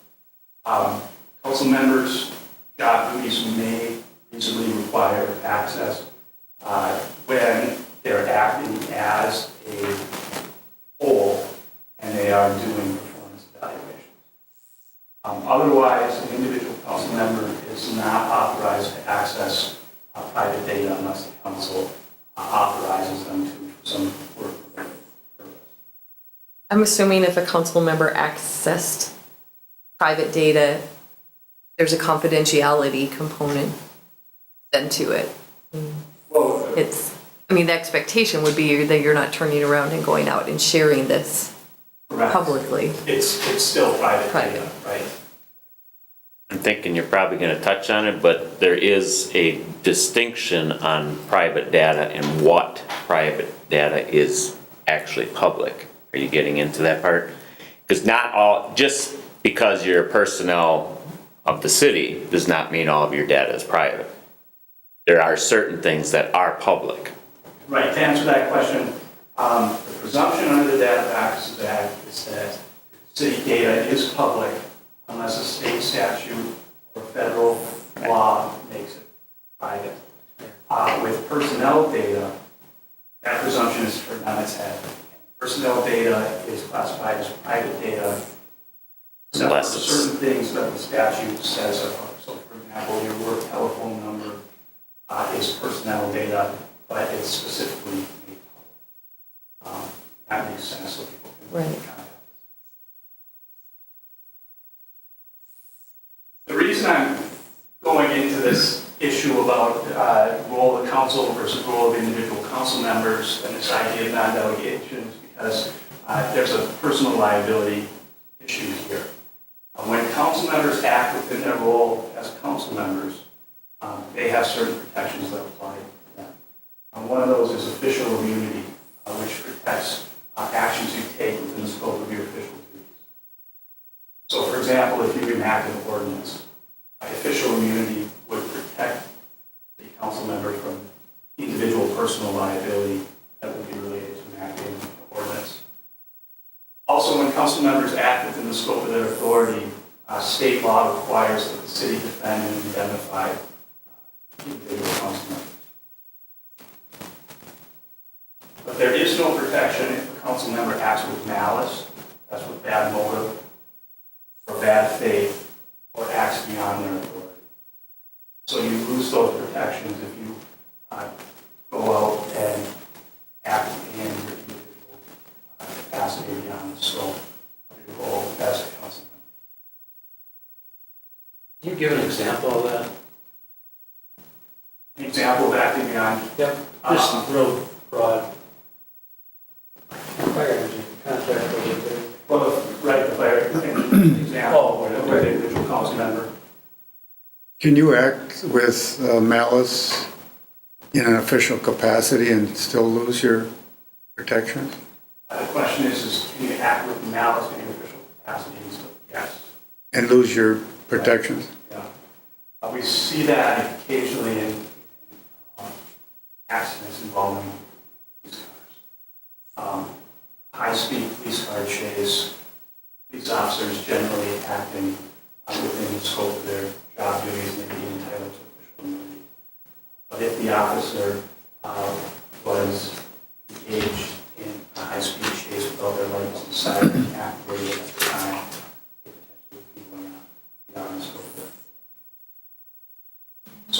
Council members' job duties may reasonably require access when they're acting as a whole and they are doing performance evaluations. Otherwise, an individual council member is not authorized to access private data unless the council authorizes them to for some work-related purpose. I'm assuming if a council member accessed private data, there's a confidentiality component then to it. Well, the expectation would be that you're not turning around and going out and sharing this correct. publicly. It's still private data, right? I'm thinking you're probably gonna touch on it, but there is a distinction on private data and what private data is actually public. Are you getting into that part? Because not all, just because you're personnel of the city does not mean all of your data is private. There are certain things that are public. Right, to answer that question, the presumption under the Data Practices Act is that city data is public unless a state statute or federal law makes it private. With personnel data, that presumption is turned on its head. Personnel data is classified as private data, except for certain things that the statute says are. So, for example, your work telephone number is personnel data, but it's specifically made public. That makes sense, so people can contact. The reason I'm going into this issue about role of the council versus role of individual council members and this idea of non-delegation is because there's a personal liability issue here. When council members act within their role as council members, they have certain protections that apply to them. One of those is official immunity, which protects actions you take within the scope of your official duties. So, for example, if you enact an ordinance, official immunity would protect the council member from individual personal liability that would be related to enacting an ordinance. Also, when council members act within the scope of their authority, state law requires that the city defend and indemnify individual council members. But there is no protection if a council member acts with malice, that's with bad motive, or bad faith, or acts beyond their authority. So you lose those protections if you go out and act in your individual capacity beyond the scope of your role as a council member. Can you give an example of that? An example of acting beyond? Yep, just real broad. Fire engine, contract over Well, right, the fire engine example, where the individual council member. Can you act with malice in an official capacity and still lose your protections? The question is can you act with malice in your official capacity? So, yes. And lose your protections? Yeah. We see that occasionally in accidents involving police cars. High-speed police car chase, police officers generally acting within the scope of their job duties may be entitled to official immunity. But if the officer was engaged in a high-speed chase without their lights and siren activated,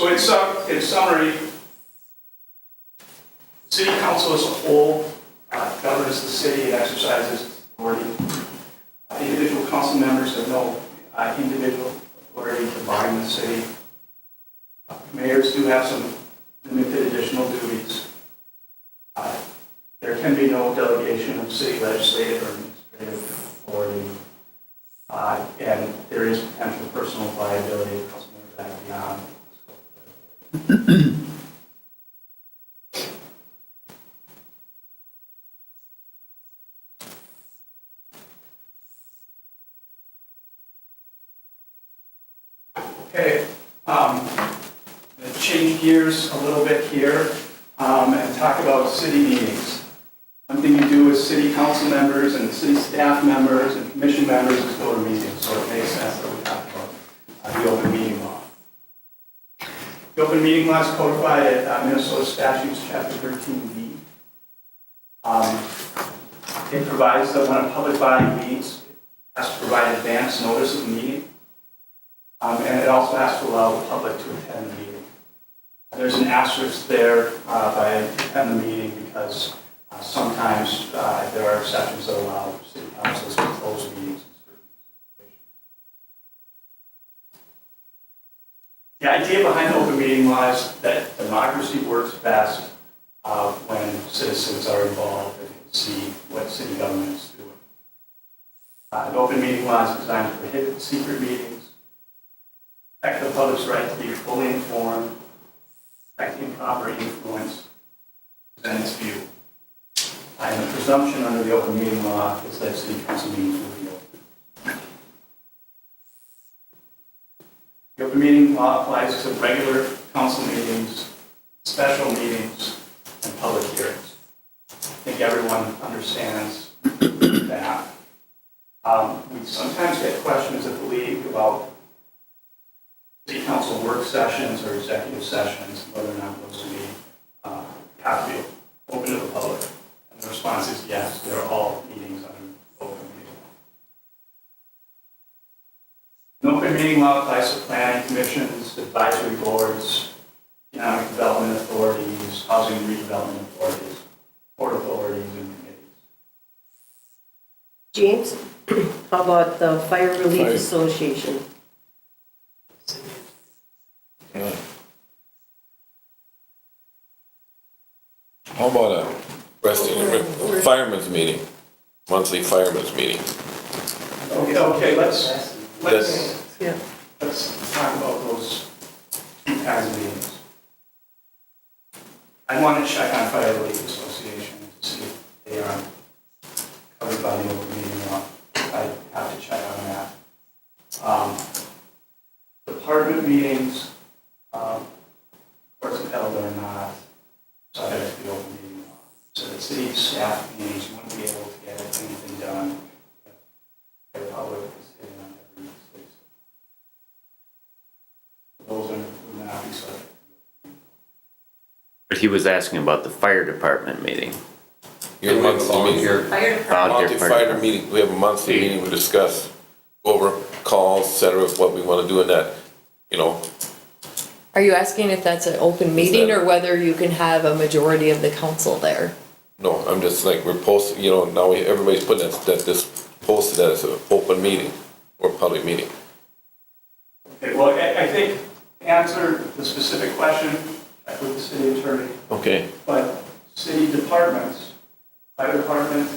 So in summary, the city council as a whole governs the city and exercises authority. Individual council members have no individual authority to bind the city. Mayors do have some limited additional duties. There can be no delegation of city legislative or administrative authority. And there is potential personal liability if council members act beyond the scope of their authority. Okay, I'm going to change gears a little bit here and talk about city meetings. One thing you do as city council members and city staff members and commission members is go to meetings, so it makes sense that we talk about the open meeting law. The open meeting law is codified at Minnesota Statutes Chapter 13B. It provides that when a public body meets, it has to provide advance notice of the meeting. And it also has to allow the public to attend the meeting. There's an asterisk there by attend the meeting because sometimes there are exceptions that allow city councils to close meetings in certain situations. The idea behind the open meeting law is that democracy works best when citizens are involved and can see what city government is doing. The open meeting law is designed to prohibit secret meetings, protect the public's right to be fully informed, protect improper influence, present its view. And the presumption under the open meeting law is that city council meetings will be open. The open meeting law applies to regular council meetings, special meetings, and public hearings. I think everyone understands that. We sometimes get questions at the league about city council work sessions or executive sessions, whether or not those have to be open to the public. And the response is yes, they're all meetings under open meeting law. An open meeting law applies to planning commissions, advisory boards, economic development authorities, housing and redevelopment authorities, port authorities, and committees. James, how about the Fire Relief Association? How about a fireman's meeting, monthly fireman's meeting? Okay, let's Yeah. talk about those two kinds of meetings. I want to check on Fire Relief Association to see if they are covered by the open meeting law. I have to check on that. Department meetings, of course, if held or not, subject to the open meeting law. So the city staff meetings, you wouldn't be able to get anything done if the public is sitting on every city. Those would not be subject. But he was asking about the fire department meeting. Your monthly meeting. Fire department. Monthly fire meeting, we have a monthly meeting, we discuss, go over calls, et cetera, what we want to do in that, you know. Are you asking if that's an open meeting or whether you can have a majority of the council there? No, I'm just like, we're posting, you know, now everybody's putting that this posted as an open meeting or public meeting. Okay, well, I think to answer the specific question, check with the city attorney. Okay. But city departments, fire department,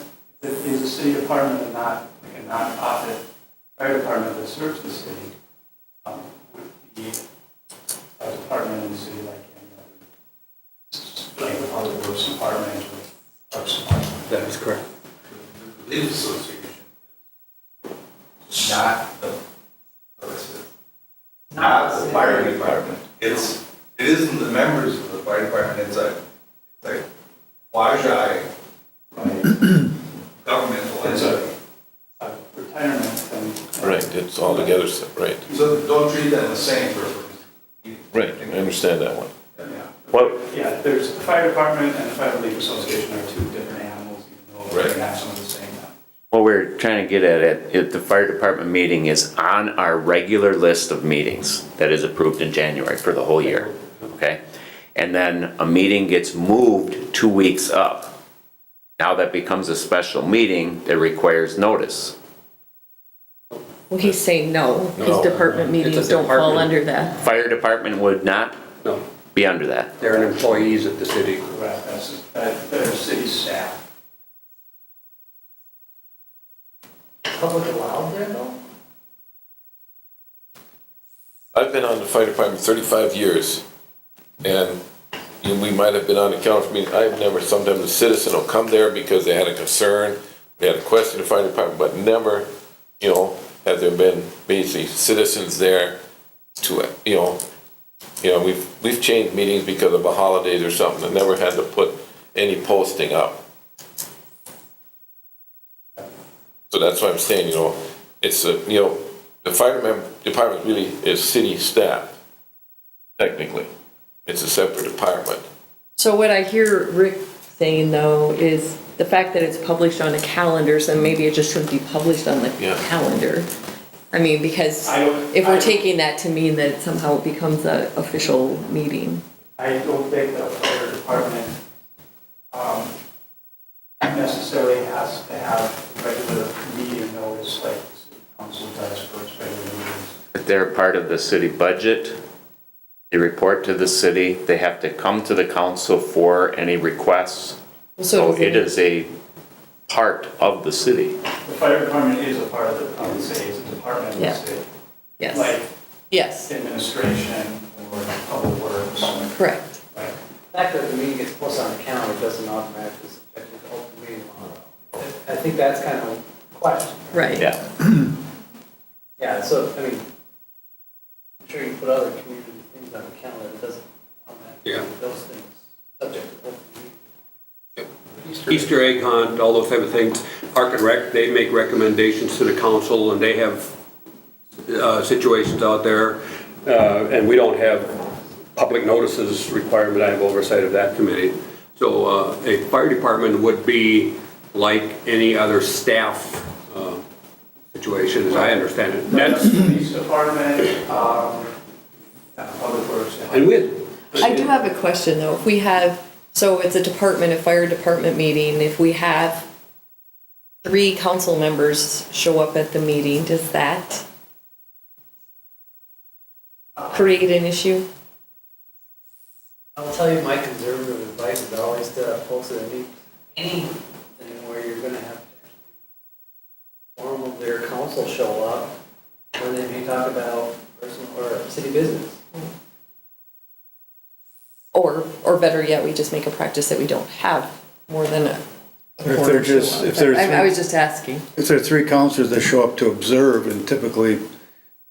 if it is a city department and not like a nonprofit fire department that serves the city, would be a department in the city like any other, like the public works department or parks department. That is correct. The Relief Association is not the, not the fire department. It isn't the members of the fire department, it's a quasi governmental entity. A retirement and. Right, it's all together, right. So don't treat them the same for. Right, I understand that one. Yeah, there's the fire department and the Fire Relief Association are two different animals, even though they have some of the same. What we're trying to get at it, the fire department meeting is on our regular list of meetings that is approved in January for the whole year, okay? And then a meeting gets moved 2 weeks up. Now that becomes a special meeting that requires notice. Well, he's saying no, his No. department It's a meetings don't fall department. under that. Fire department would not No, be under that. they're employees of the city. Correct, they're city staff. Public allowed there though? I've been on the fire department 35 years, and we might have been on the council meeting. I've never, sometimes a citizen will come there because they had a concern, they had a question of the fire department, but never, has there been basically citizens there to, we've changed meetings because of the holidays or something, and never had to put any posting up. So that's what I'm saying, it's the fire department really is city staff, technically. It's a separate department. So what I hear Rick saying though is the fact that it's published on a calendar, so maybe it just shouldn't be published on the calendar. I mean, because if we're taking that to mean that somehow it becomes an official meeting. I don't think the fire department necessarily has to have regular meeting notice like the city council does for its regular meetings. If they're part of the city budget, they report to the city, they have to come to the council for any requests. So it is a part of the city. The fire department is a part of the city, it's a department of the city. Yes. Like Yes. administration or public works. Correct. Right. The fact that the meeting gets posted on the calendar doesn't automatically subject it to open meeting law. I think that's kind of a question. Right. Yeah. Yeah, so, I mean, I'm sure you can put other community things on the calendar, it doesn't automatically make those things subject to open meeting. Easter egg hunt, all those type of things. Park and Rec, they make recommendations to the council, and they have situations out there. And we don't have public notices requirement. I have oversight of that committee. So a fire department would be like any other staff situation, as I understand it. That's, Police department, public works. and we, I do have a question though. If we have, so it's a fire department meeting, if we have 3 council members show up at the meeting, does that create an issue? I'll tell you, my conservative advice is always to post it anything where you're gonna have form of their council show up when they may talk about personal or city business. Or better yet, we just make a practice that we don't have more than a If they're quorum just, show up. if there's, I was just asking. if there are 3 counselors that show up to observe, and typically,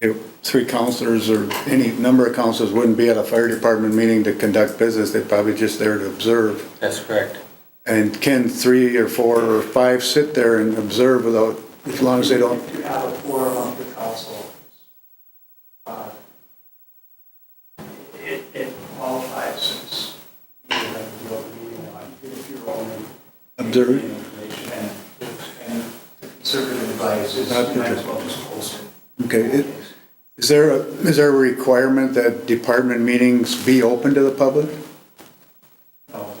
if 3 counselors or any number of counselors wouldn't be at a fire department meeting to conduct business, they're probably just there to observe. that's correct. And can 3 or 4 or 5 sit there and observe without, as long as they don't? If you have a quorum of the council, it qualifies as either like the open meeting law, even if you're only Observe. getting information and the conservative advice is you might as well just post it. Okay, is there a requirement that department meetings be open to the public? No.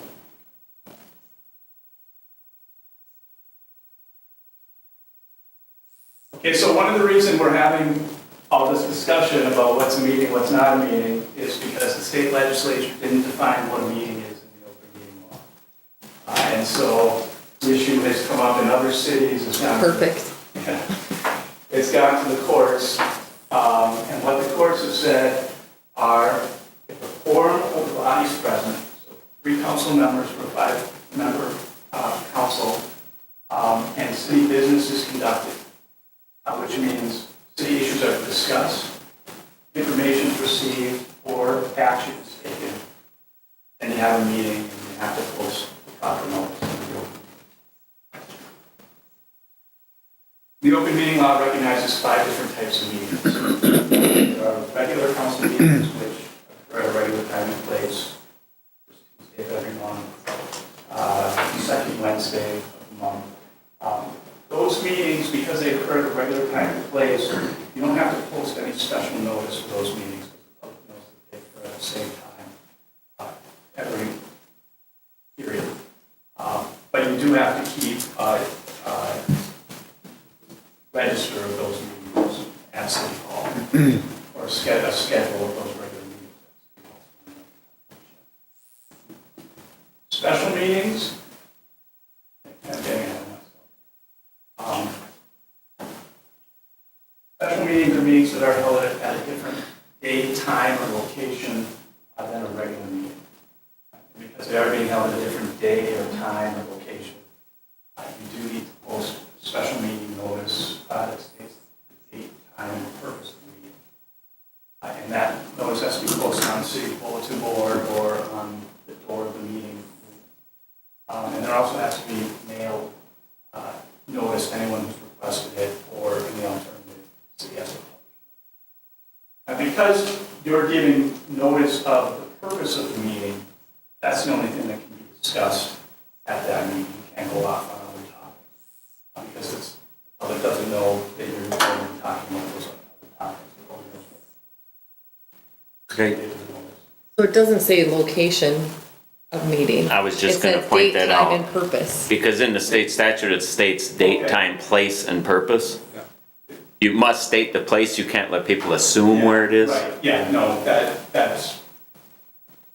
Okay, so one of the reasons we're having all this discussion about what's a meeting, what's not a meeting, is because the state legislature didn't define what a meeting is in the open meeting law. And so the issue has come up in other cities. Perfect. It's gone to the courts, and what the courts have said are if a quorum of the body is present, so 3 council members for a 5-member council, and city business is conducted, which means city issues are discussed, information is received, or action is taken, then you have a meeting and you have to post the proper notice. The open meeting law recognizes 5 different types of meetings. There are regular council meetings, which are at a regular time and place, first Tuesday of every month, second Wednesday of the month. Those meetings notice for those meetings, because the public knows that they occur at the same time, every period. But you do have to keep register of those meetings at City Hall, or a schedule of those regular meetings at City Hall. Special meetings, I'm getting ahead of myself. Special meetings are meetings that are held at a different date, time, or location than a regular meeting. Because they are being held at a different day or time or location, you do need to post a special meeting notice that states the date, time, and purpose of the meeting. And that notice has to be posted on the city bulletin board or on the door of the meeting. And there also has to be mail notice to anyone who's requested it, or in the alternative, the city has to publish it. And because you're giving notice of the purpose of the meeting, that's the only thing that can be discussed at that meeting. You can't go off on other topics. Because the public doesn't know that you're going to be talking about those other topics. Okay. So it doesn't say location of meeting. I was just gonna point that It says date, time, out. and purpose. Because in the state statute, it states date, time, place, and purpose. You must state the place, you can't let people assume where it is. Right, yeah, no, that's,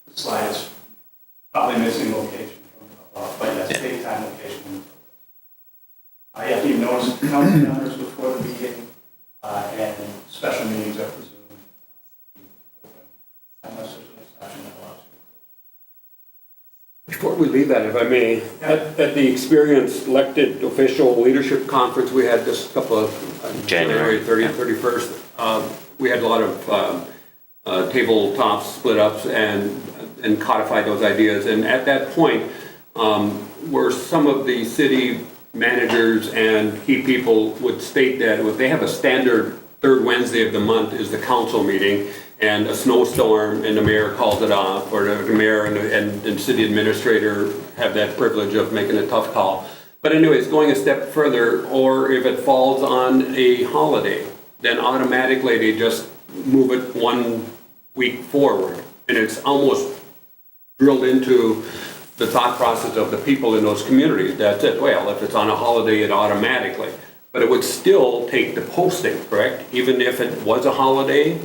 the slide is probably missing location from the law, but yes, date, time, location. I have to give notice to council members before the meeting, and special meetings are presumed to be open, unless there's an exception that allows you. Before we leave that, if I may, at the experienced elected official leadership conference we had this couple of January 30th, 31st, we had a lot of tabletops, split ups, and codified those ideas. And at that point, where some of the city managers and key people would state that if they have a standard third Wednesday of the month is the council meeting, and a snowstorm and the mayor calls it off, or the mayor and city administrator have that privilege of making a tough call. But anyways, going a step further, or if it falls on a holiday, then automatically they just move it 1 week forward. And it's almost drilled into the thought process of the people in those communities. That's it. Well, if it's on a holiday, it automatically. But it would still take the posting, correct? Even if it was a holiday?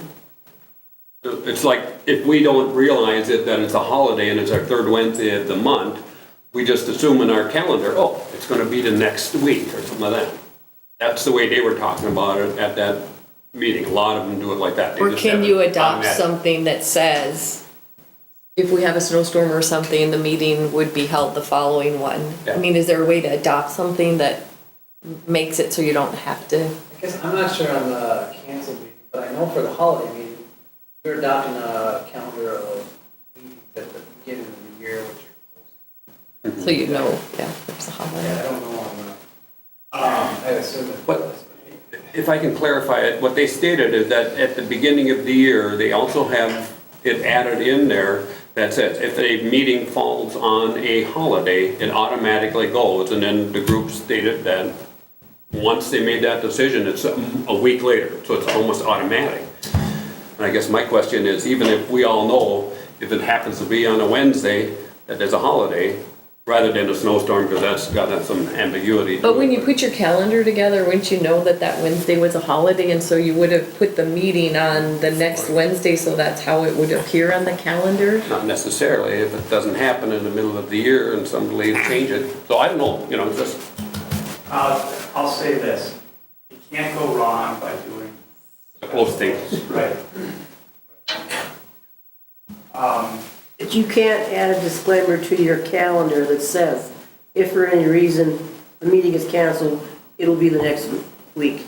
It's like, if we don't realize it, that it's a holiday and it's our third Wednesday of the month, we just assume in our calendar, oh, it's gonna be the next week or something like that. That's the way they were talking about it at that meeting. A lot of them do it like that. They Or just can have you it adopt automatic. something that says, if we have a snowstorm or something, the meeting would be held the following one? Yeah. I mean, is there a way to adopt something that makes it so you don't have to? I guess I'm not sure on the canceled meeting, but I know for the holiday meeting, we're adopting a calendar of meetings at the beginning of the year, which are posted. So you know, yeah, there's a holiday. Yeah, I don't know on the, I assume it But- was. If I can clarify it, what they stated is that at the beginning of the year, they also have it added in there that says if a meeting falls on a holiday, it automatically goes. And then the group stated that once they made that decision, it's a week later, so it's almost automatic. And I guess my question is, even if we all know, if it happens to be on a Wednesday, that there's a holiday, rather than a snowstorm, because that's got some ambiguity to But when it. you put your calendar together, wouldn't you know that that Wednesday was a holiday, and so you would have put the meeting on the next Wednesday, so that's how it would appear on the calendar? Not necessarily, if it doesn't happen in the middle of the year and somebody change it. So I don't know, you know, just, I'll say this, you can't go wrong by doing. posting. Right. But you can't add a disclaimer to your calendar that says, if for any reason the meeting is canceled, it'll be the next week.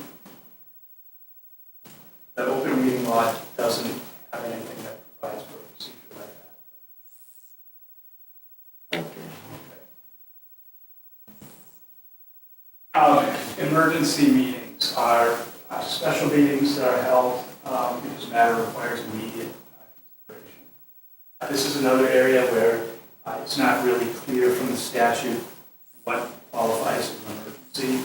The open meeting law doesn't have anything that provides for a procedure like that. Emergency meetings are special meetings that are held because the matter requires immediate consideration. This is another area where it's not really clear from the statute what qualifies as an emergency.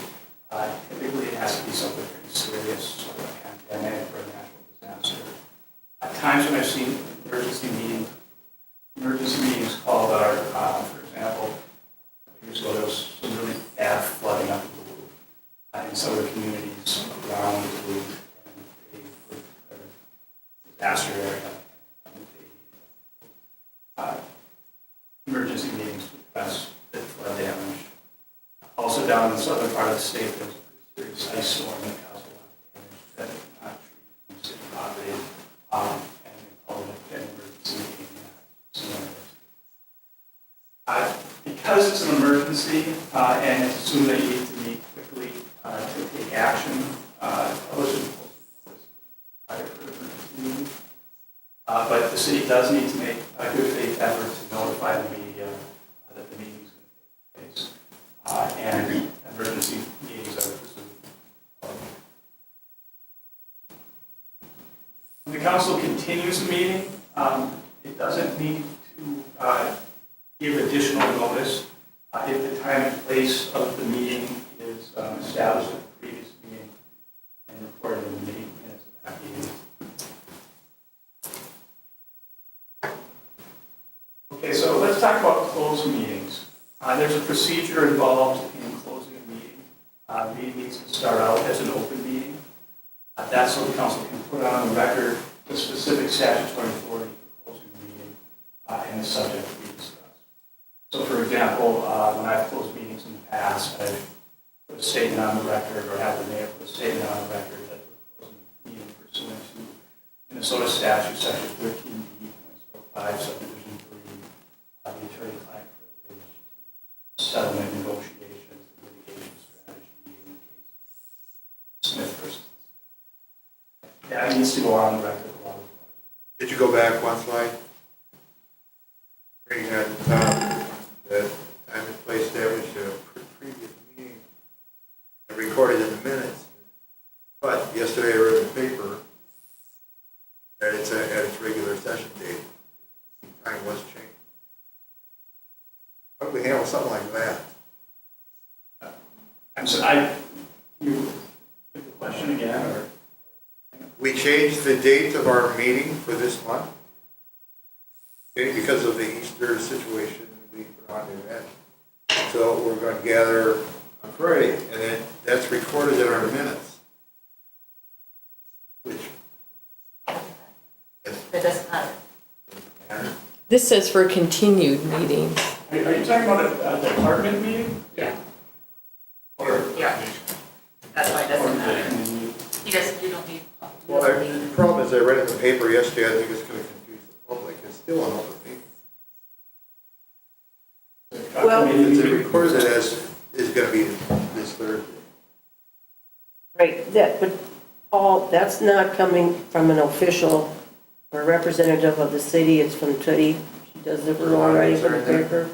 Typically, it has to be something pretty serious, like a pandemic or a natural disaster. times when I've seen emergency meetings called are, for example, years ago, there was some really bad flooding up in the Loop, in some of the communities around the Loop, and they were a disaster area. Emergency meetings to address the flood damage. Also down in the southern part of the state, there was a serious ice storm that caused a lot of damage that trees and city property, and they called it an emergency meeting. Because it's an emergency, and it's assumed that you need to meet quickly to take action, publish and post notice prior to the emergency meeting. But the city does need to make a good faith effort to notify the media that the meeting is going to take place. And emergency meetings are presumed. When the council continues the meeting, it doesn't need to give additional notice if the time and place of the meeting is established at the previous meeting and reported in the meeting minutes of that meeting. Okay, so let's talk about closed meetings. There's a procedure involved in closing a meeting. The meeting needs to start out as an open meeting. That's so the council can put on the record the specific statutory authority for closing the meeting and the subject to be discussed. So for example, when I've closed meetings in the past, I've put a statement on the record or have the mayor put a statement on the record that we're closing the meeting pursuant to Minnesota statute section 13B.05 subdivision 3, the attorney-client privilege to settlement negotiations, litigation strategy in the case of Smith versus. Yeah, it needs to go on the record a lot of times. Did you go back one slide? Bring that, the time and place established a previous meeting and recorded in the minutes. But yesterday I read in the paper that it's at its regular session date. Time was changed. How do we handle something like that? I'm sorry, you get the question again, or? We changed the date of our meeting for this month. Okay, because of the Easter situation, we put on the event. So we're going to gather on Friday, and then that's recorded in our minutes. Which, It doesn't matter. This says for continued meetings. Are you talking about a department meeting? Yeah. Or? Yeah. That's why it doesn't matter. You don't need. Well, the problem is I read in the paper yesterday, I think it's going to confuse the public. It's still an open meeting. Well, It's recorded as is going to be this Thursday. right, but Paul, that's not coming from an official or representative of the city, it's from Tootie. She does the rural writing for the paper.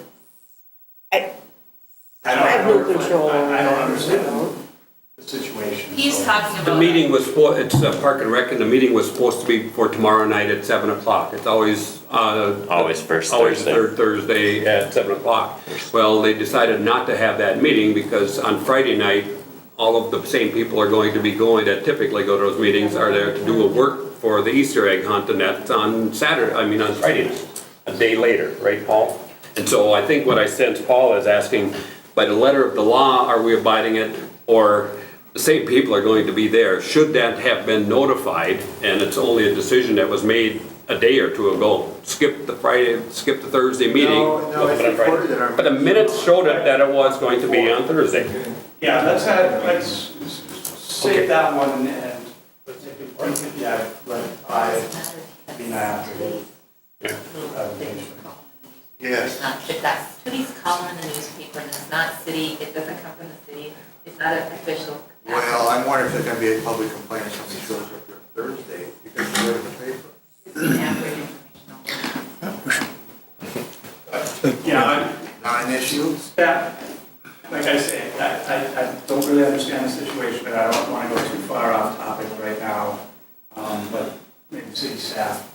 I have no control over I don't that. understand the situation. He's so- talking about. The meeting was, it's Park and Rec, and the meeting was supposed to be for tomorrow night at 7 o'clock. It's always, Always first always Thursday. third Thursday at 7 o'clock. Well, they decided not to have that meeting because on Friday night, all of the same people are going to be going that typically go to those meetings are there to do a work for the Easter egg hunt, and that's on on Friday night, a day later, right, Paul? And so I think what I sense Paul is asking, by the letter of the law, are we abiding it, or the same people are going to be there? Should that have been notified, and it's only a decision that was made a day or two ago? Skip the Thursday meeting. No, it's recorded in our. But the minutes showed it that it was going to be on Thursday. Yeah, let's save that one and let's take it, yeah, let be after the presentation. Yes. It's not, if that's Tootie's column in the newspaper, and it's not city, it doesn't come from the city, it's not an official. Well, I'm wondering if there's going to be a public complaint if somebody shows up there Thursday because it's read in the paper. It's an accurate information. Yeah, Not an issue? that, like I say, I don't really understand the situation, but I don't want to go too far off topic right now. But maybe city staff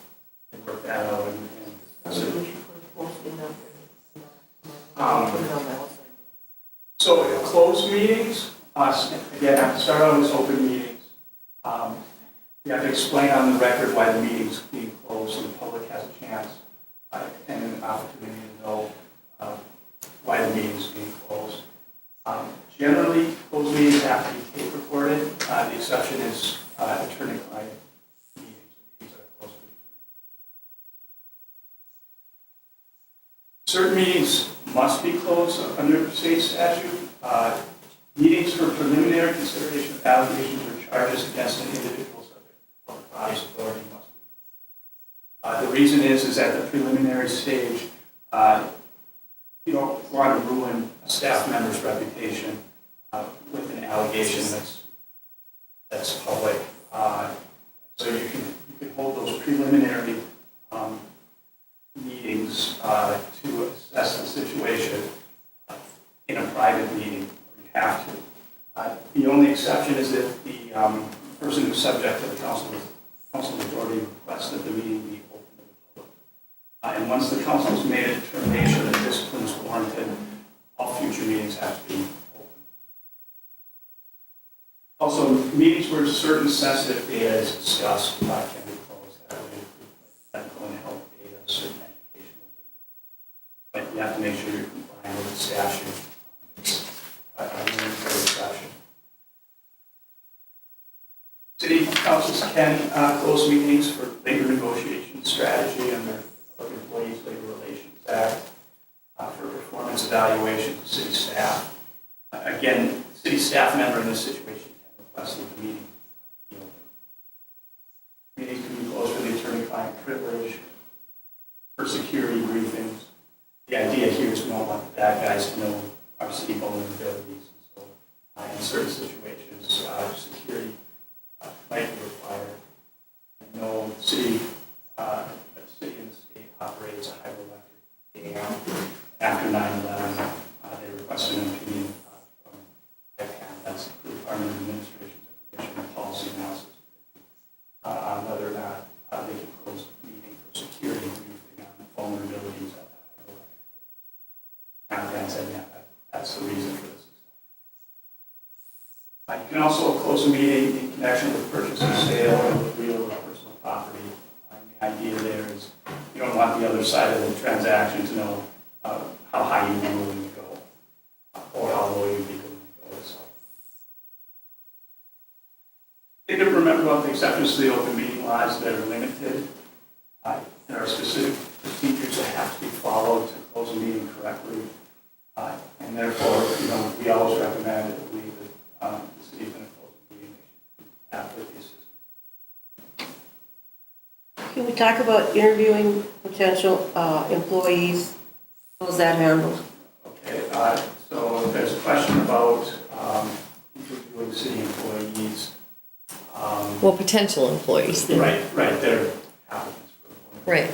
can work that out and discuss it. So closed meetings, again, have to start out as open meetings. You have to explain on the record why the meeting's being closed. closed so the public has a chance and an opportunity to know why the meeting is being closed. Generally, closed meetings have to be tape recorded. The exception is attorney-client meetings. Meetings are closed to the attorney. Certain meetings must be closed under state statute. Meetings for preliminary consideration of allegations or charges against an individual subject to public body's authority must be closed. The reason is at the preliminary stage, you don't want to ruin a staff member's reputation with an allegation that's public. So you can hold those preliminary meetings to assess the situation in a private meeting. You have to. The only exception is if the person who's subject to the council majority requests that the meeting be open to the public. And once the council has made a determination that discipline is warranted, all future meetings have to be open. Also, meetings where certain sensitive data is discussed can be closed. That would include medical and health data, certain educational data. But you have to make sure you're complying with the statute. City councils can close meetings for labor negotiation strategy under the Public Employees Labor Relations Act, for performance evaluations of city staff. Again, city staff member in this situation can request that the meeting be open. Meetings can be closed for the attorney-client privilege, for security briefings. The idea here is we don't want the bad guys to know our city vulnerabilities. And so in certain situations, security might be required. I know the city and the state operates a hydroelectric dam. After 9/11, they requested an opinion from IPAM, that's the Department of Administration's Commission on Policy Analysis, on whether or not they can close the meeting for security briefing on vulnerabilities at that hydroelectric dam. IPAM said, yeah, that's the reason for this. You can also close a meeting in connection with purchase or sale of real or personal property. The idea there is you don't want the other side of the transaction to know how high you'd be willing to go or how low you'd be willing to go. So, think of remember about the exceptions to the open meeting laws that are limited. There are specific procedures that have to be followed to close a meeting correctly. And therefore, we always recommend that we the city is going to close the meeting after the assistance. Can we talk about interviewing potential employees? How's that handled? Okay, so there's a question about interviewing city employees. Well, potential employees. Then. Right, they're applicants for employment. Right.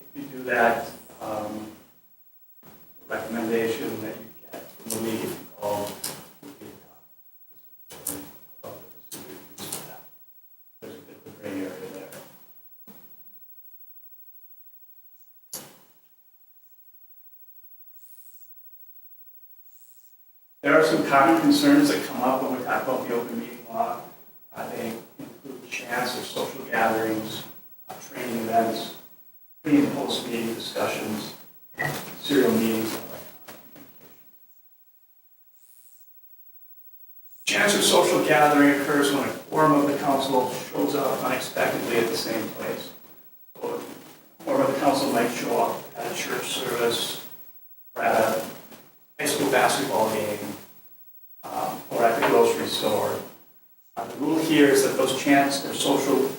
If you do that, the recommendation that you get from the league, if you call, would be about the procedure for that. There's a bit of a gray area there. There are some common concerns that come up when we talk about the open meeting law. They include chance or social gatherings, training events, pre- and post-meeting discussions, serial meetings, and electronic communication. Chance or social gathering occurs when a quorum of the council shows up unexpectedly at the same place. So a quorum of the council might show up at a church service, or at a high school basketball game, or at the grocery store. The rule here is that those chance or social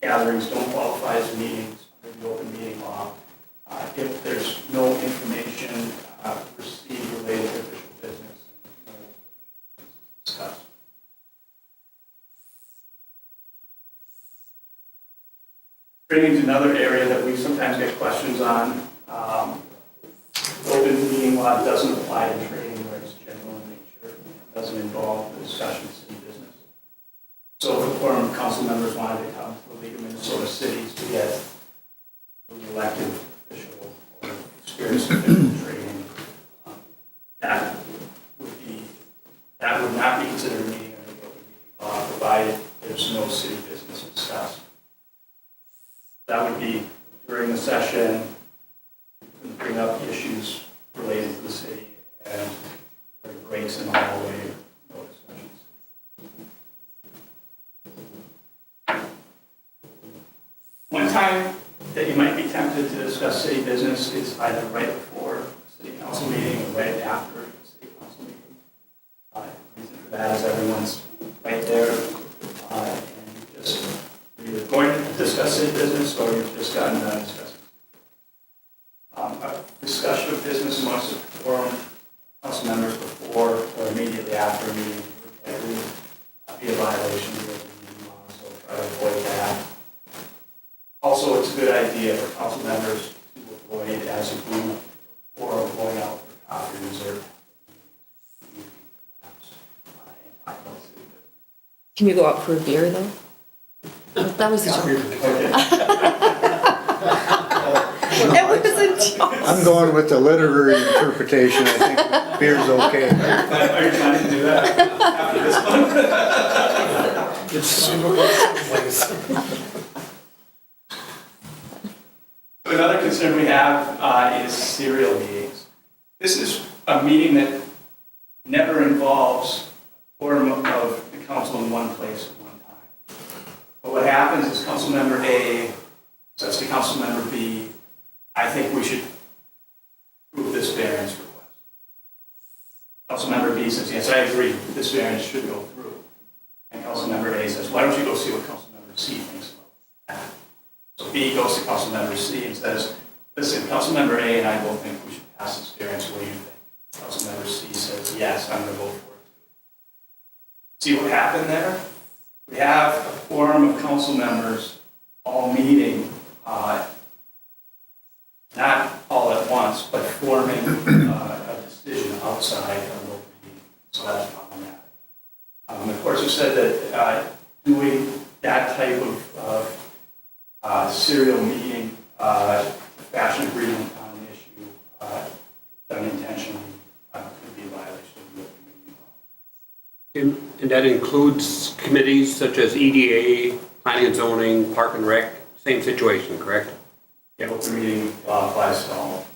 gatherings don't qualify as meetings under the open meeting law if there's no information received related to official business and no business discussed. Bringing to another area that we sometimes get questions on, the open meeting law doesn't apply to training where it's general in nature. It doesn't involve the discussion of city business. So if a quorum of council members wanted to come to the League of Minnesota Cities to get an elected official or experienced official training, that would not be considered a meeting under the open meeting law, provided there's no city business discussed. That would be during the session, bring up issues related to the city, and during breaks in the hallway, no discussions. One time that you might be tempted to discuss city business is either right before a city council meeting or right after a city council meeting. The reason for that is everyone's right there, and you just, you're either going to discuss city business or you've just gotten done discussing. A discussion of business amongst the forum council members before or immediately after a meeting would be a violation of the meeting law, so try to avoid that. Also, it's a good idea for council members to avoid as a group or going out for coffees or Can you go out for a beer, though? That was a joke. That was a joke. I'm going with the literary interpretation. I think beer's okay. Are you planning to do that after this one? Another concern we have is serial meetings. This is a meeting that never involves a quorum of the council in one place at one time. But what happens is council member A says to council member B, I think we should approve this variance request. Council member B says, yes, I agree, this variance should go through. And council member A says, why don't you go see what council member C thinks about that? So B goes to council member C and says, listen, council member A and I both think we should pass this variance, what do you think? Council member C says, yes, I'm going to vote for it too. See what happened there? We have a quorum of council members all meeting, not all at once, but forming a decision outside of an open meeting. So that's problematic. The courts have said that doing that type of serial meeting, fashion agreement on an issue, done intentionally, could be a violation of the open meeting law. And that includes committees such as EDA, Planning and Zoning, Park and Rec, same situation, correct? Yeah, open meeting law applies to all.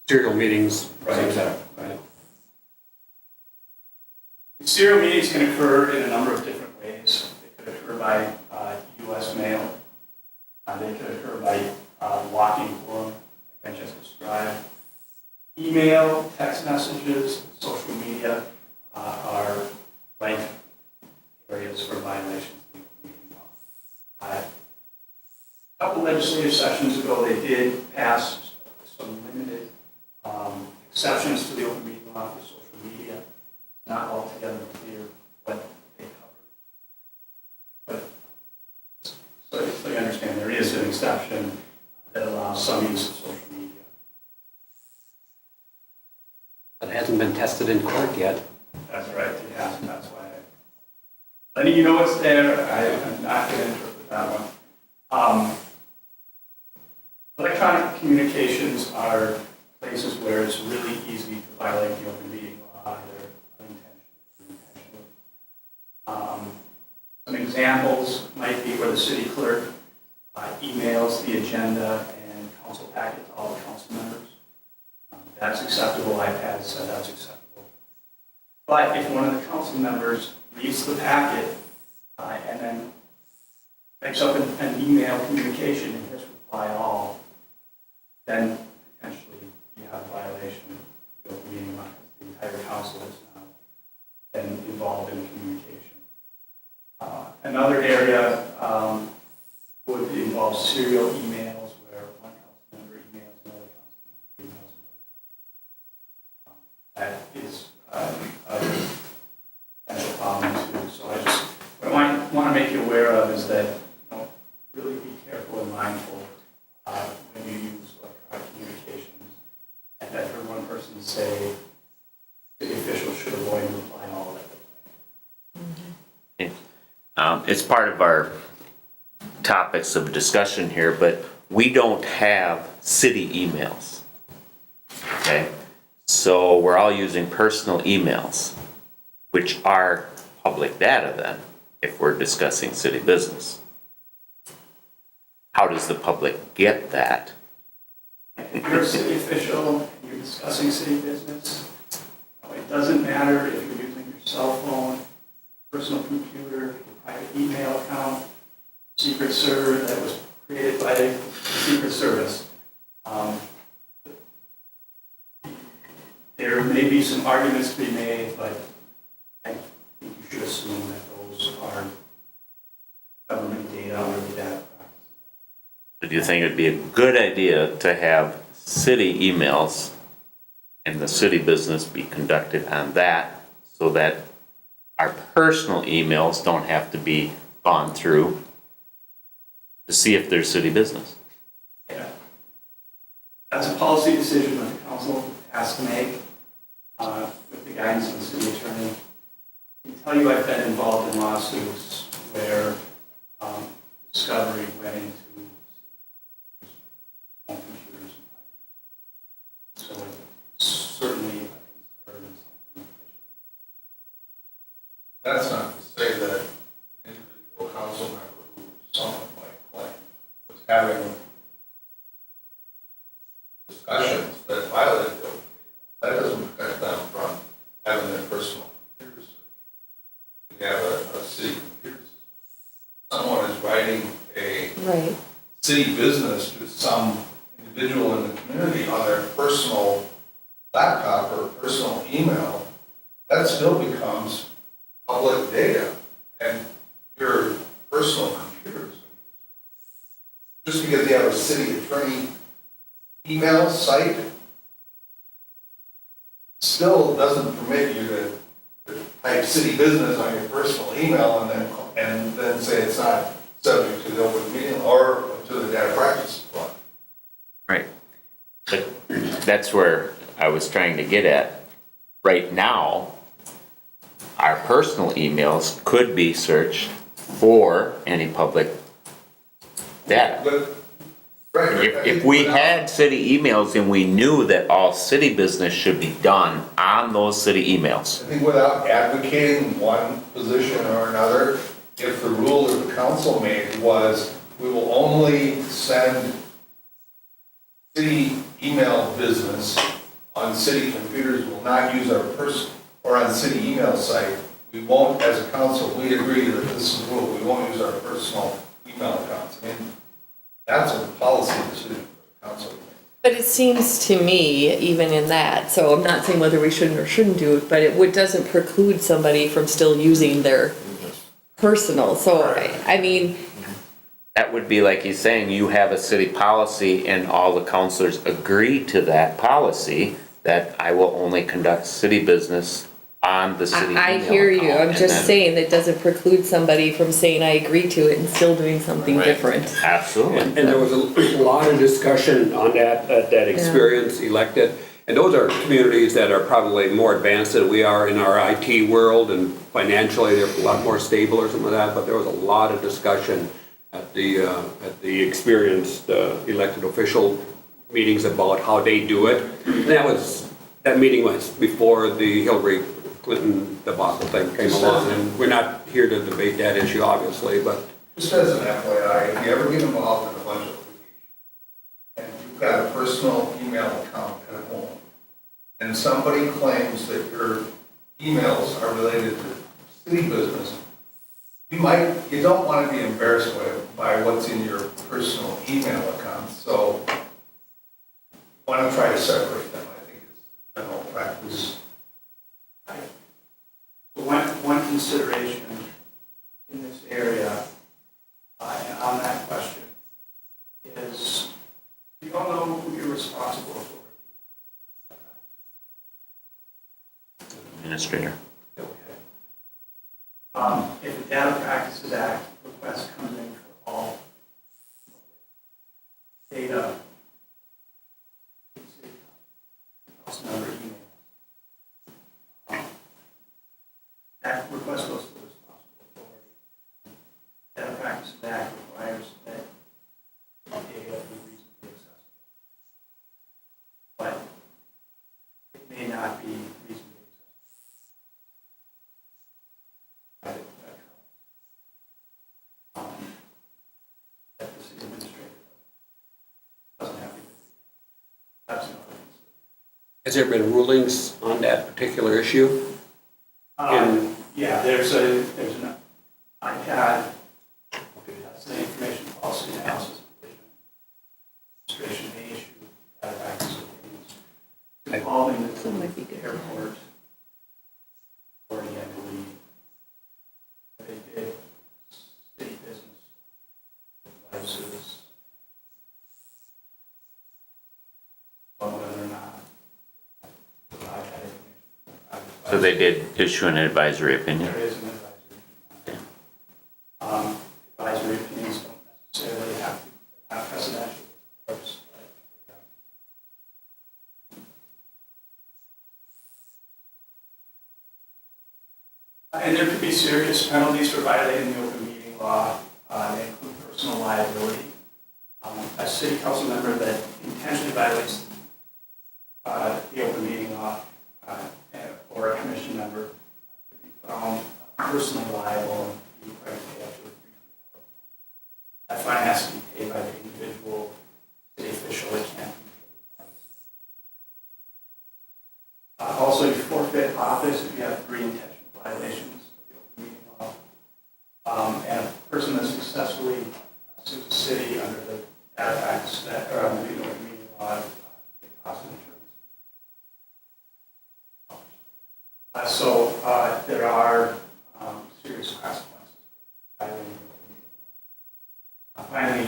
Serial meetings. Right. Serial meetings can occur in a number of different ways. They could occur by U.S. mail. They could occur by walking quorum, like I just described. Email, text messages, social media are rife areas for violations of the open meeting law. A couple legislative sessions ago, they did pass some limited exceptions to the open meeting law for social media. It's not altogether clear what they cover. But so you understand, there is an exception that allows some use of social media. But it hasn't been tested in court yet. That's right, it hasn't, that's why letting you know what's there, I'm not going to interpret that one. Electronic communications are places where it's really easy to violate the open meeting law, either unintentionally or intentionally. Some examples might be where the city clerk emails the agenda and council packet to all the council members. That's acceptable, iPad said that's acceptable. But if one of the council members reads the packet and then picks up an email communication and hits reply all, then potentially you have a violation of the open meeting law because the entire council is now been involved in communication. Another area would involve serial emails where one council member emails another council member emails another. That is a potential problem too. So what I want to make you aware of is that really be careful and mindful when you use electronic communications. And I've heard one person say city officials should avoid replying all of that. It's part of our topics of discussion here, but we don't have city emails. Okay? So we're all using personal emails, which are public data then, if we're discussing city business. how does the public get that? If you're a city official and you're discussing city business, it doesn't matter if you're using your cell phone, personal computer, your private email account, secret server that was created by the Secret Service. There may be some arguments to be made, but I think you should assume that those are government data under the data practices. Do you think it'd be a good idea to have city emails and the city business be conducted on that so that our personal emails don't have to be gone through to see if there's city business? Yeah. That's a policy decision that the council has to make with the guidance of the city attorney. I can tell you I've been involved in lawsuits where discovery went into home computers. So it's certainly a concern and something. That's not to say that an individual council member who someone might claim was having discussions that violated them. That doesn't protect them from having their personal computer search. We have a city computer system. Someone is writing a Right. city business to some individual in the community on their personal laptop or personal email, that still becomes public data, and your personal computers. Just because you have a city attorney email site still doesn't permit you to type city business on your personal email and then say it's not subject to the open meeting or to the data practices law. Right. But that's where I was trying to get at. Right now, our personal emails could be searched for any public data. But, right, If we had city emails and we knew that all city business should be done on those city emails. I think without advocating one position or another, if the rule that the council made was we will only send city email business on city computers, will not use our or on the city email site, we won't, as a council, we agree that this is the rule, we won't use our personal email accounts. I mean, that's a policy decision for the council. But it seems to me, even in that, so I'm not saying whether we shouldn't or shouldn't do it, but it doesn't preclude somebody from still using their personal, so I mean. That would be like he's saying, you have a city policy and all the councilors agree to that policy, that I will only conduct city business on the city email I hear you, account. I'm And just then- saying that doesn't preclude somebody from saying I agree to it and still doing something Right. different. Absolutely. And there was a lot of discussion on that experience elected. And those are communities that are probably more advanced than we are in our IT world, and financially they're a lot more stable or something like that, but there was a lot of discussion at the experienced elected official meetings about how they do it. And that meeting was before the Hillary Clinton debacle thing came along, and we're not here to debate that issue, obviously, but. Just as an FYI, if you ever get involved in a bunch of litigation, and you've got a personal email account at home, and somebody claims that your emails are related to city business, you don't want to be embarrassed by what's in your personal email account, so you want to try to separate them, I think is general practice. One consideration in this area, on that question, is you don't know who you're responsible for. Administrator. If the Data Practices Act request comes in for all data, council member emails, that request goes to the responsible authority. Data Practices Act requires that data be reasonably accessible. But it may not be reasonably accessible. That the city administrator Has there been rulings on that particular issue? Yeah, there's an iPad, that's the information policy analysis administration may issue data access opinions involving the airport authority, I believe. They did city business devices, on whether or not provide that information. So they did issue an advisory opinion? There is an advisory opinion. Advisory opinions don't necessarily have to have presidential purpose. And there could be serious penalties for violating the open meeting law. They include personal liability. A city council member that intentionally violates the open meeting law or a commission member could be found personally liable and be required to pay up to $300. That fine has to be paid by the individual city official. It can't be paid by the city. Also, you forfeit office if you have 3 intentional violations of the open meeting law. And a person that successfully sues the city under the Data Acts or under the open meeting law, it costs an insurance. So there are serious consequences for violating the open meeting law. Finally,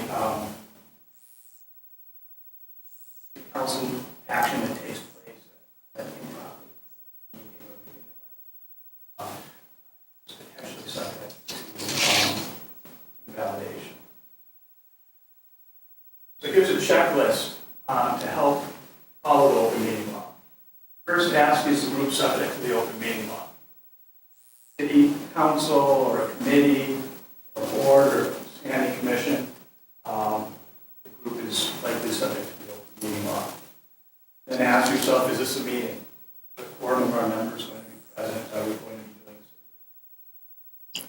the council action that takes place at the improper meeting or meeting is potentially subject to invalidation. So here's a checklist to help follow the open meeting law. First ask, is the group subject to the open meeting law? City council or a committee or board or standing commission, the group is likely subject to the open meeting law. Then ask yourself, is this a meeting? The quorum of our members going to be present? Are we going to be doing so?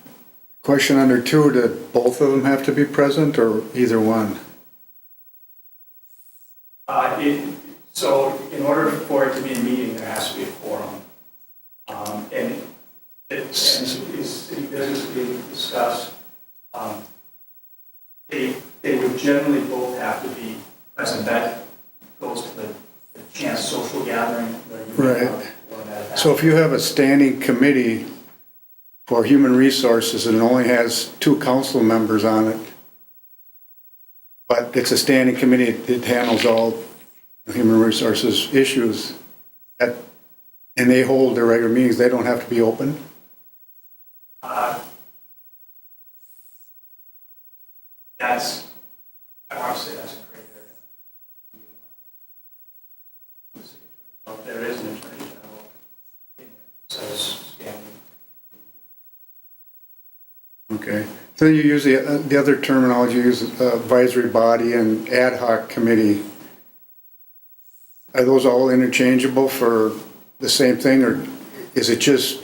Question under 2, did both of them have to be present or either one? So in order for it to be a meeting, there has to be a quorum. And city business being discussed, they would generally both have to be present. That goes to the chance social gathering. Where you Right. So if you have a standing committee for human resources and it only has 2 council members on it, but it's a standing committee, it handles all the human resources issues, and they hold their regular meetings, they don't have to be open? I want to say that's a great area. There is an attorney general that says standing. Okay. So you use the other terminology, you use advisory body and ad hoc committee. Are those all interchangeable for the same thing, or is it just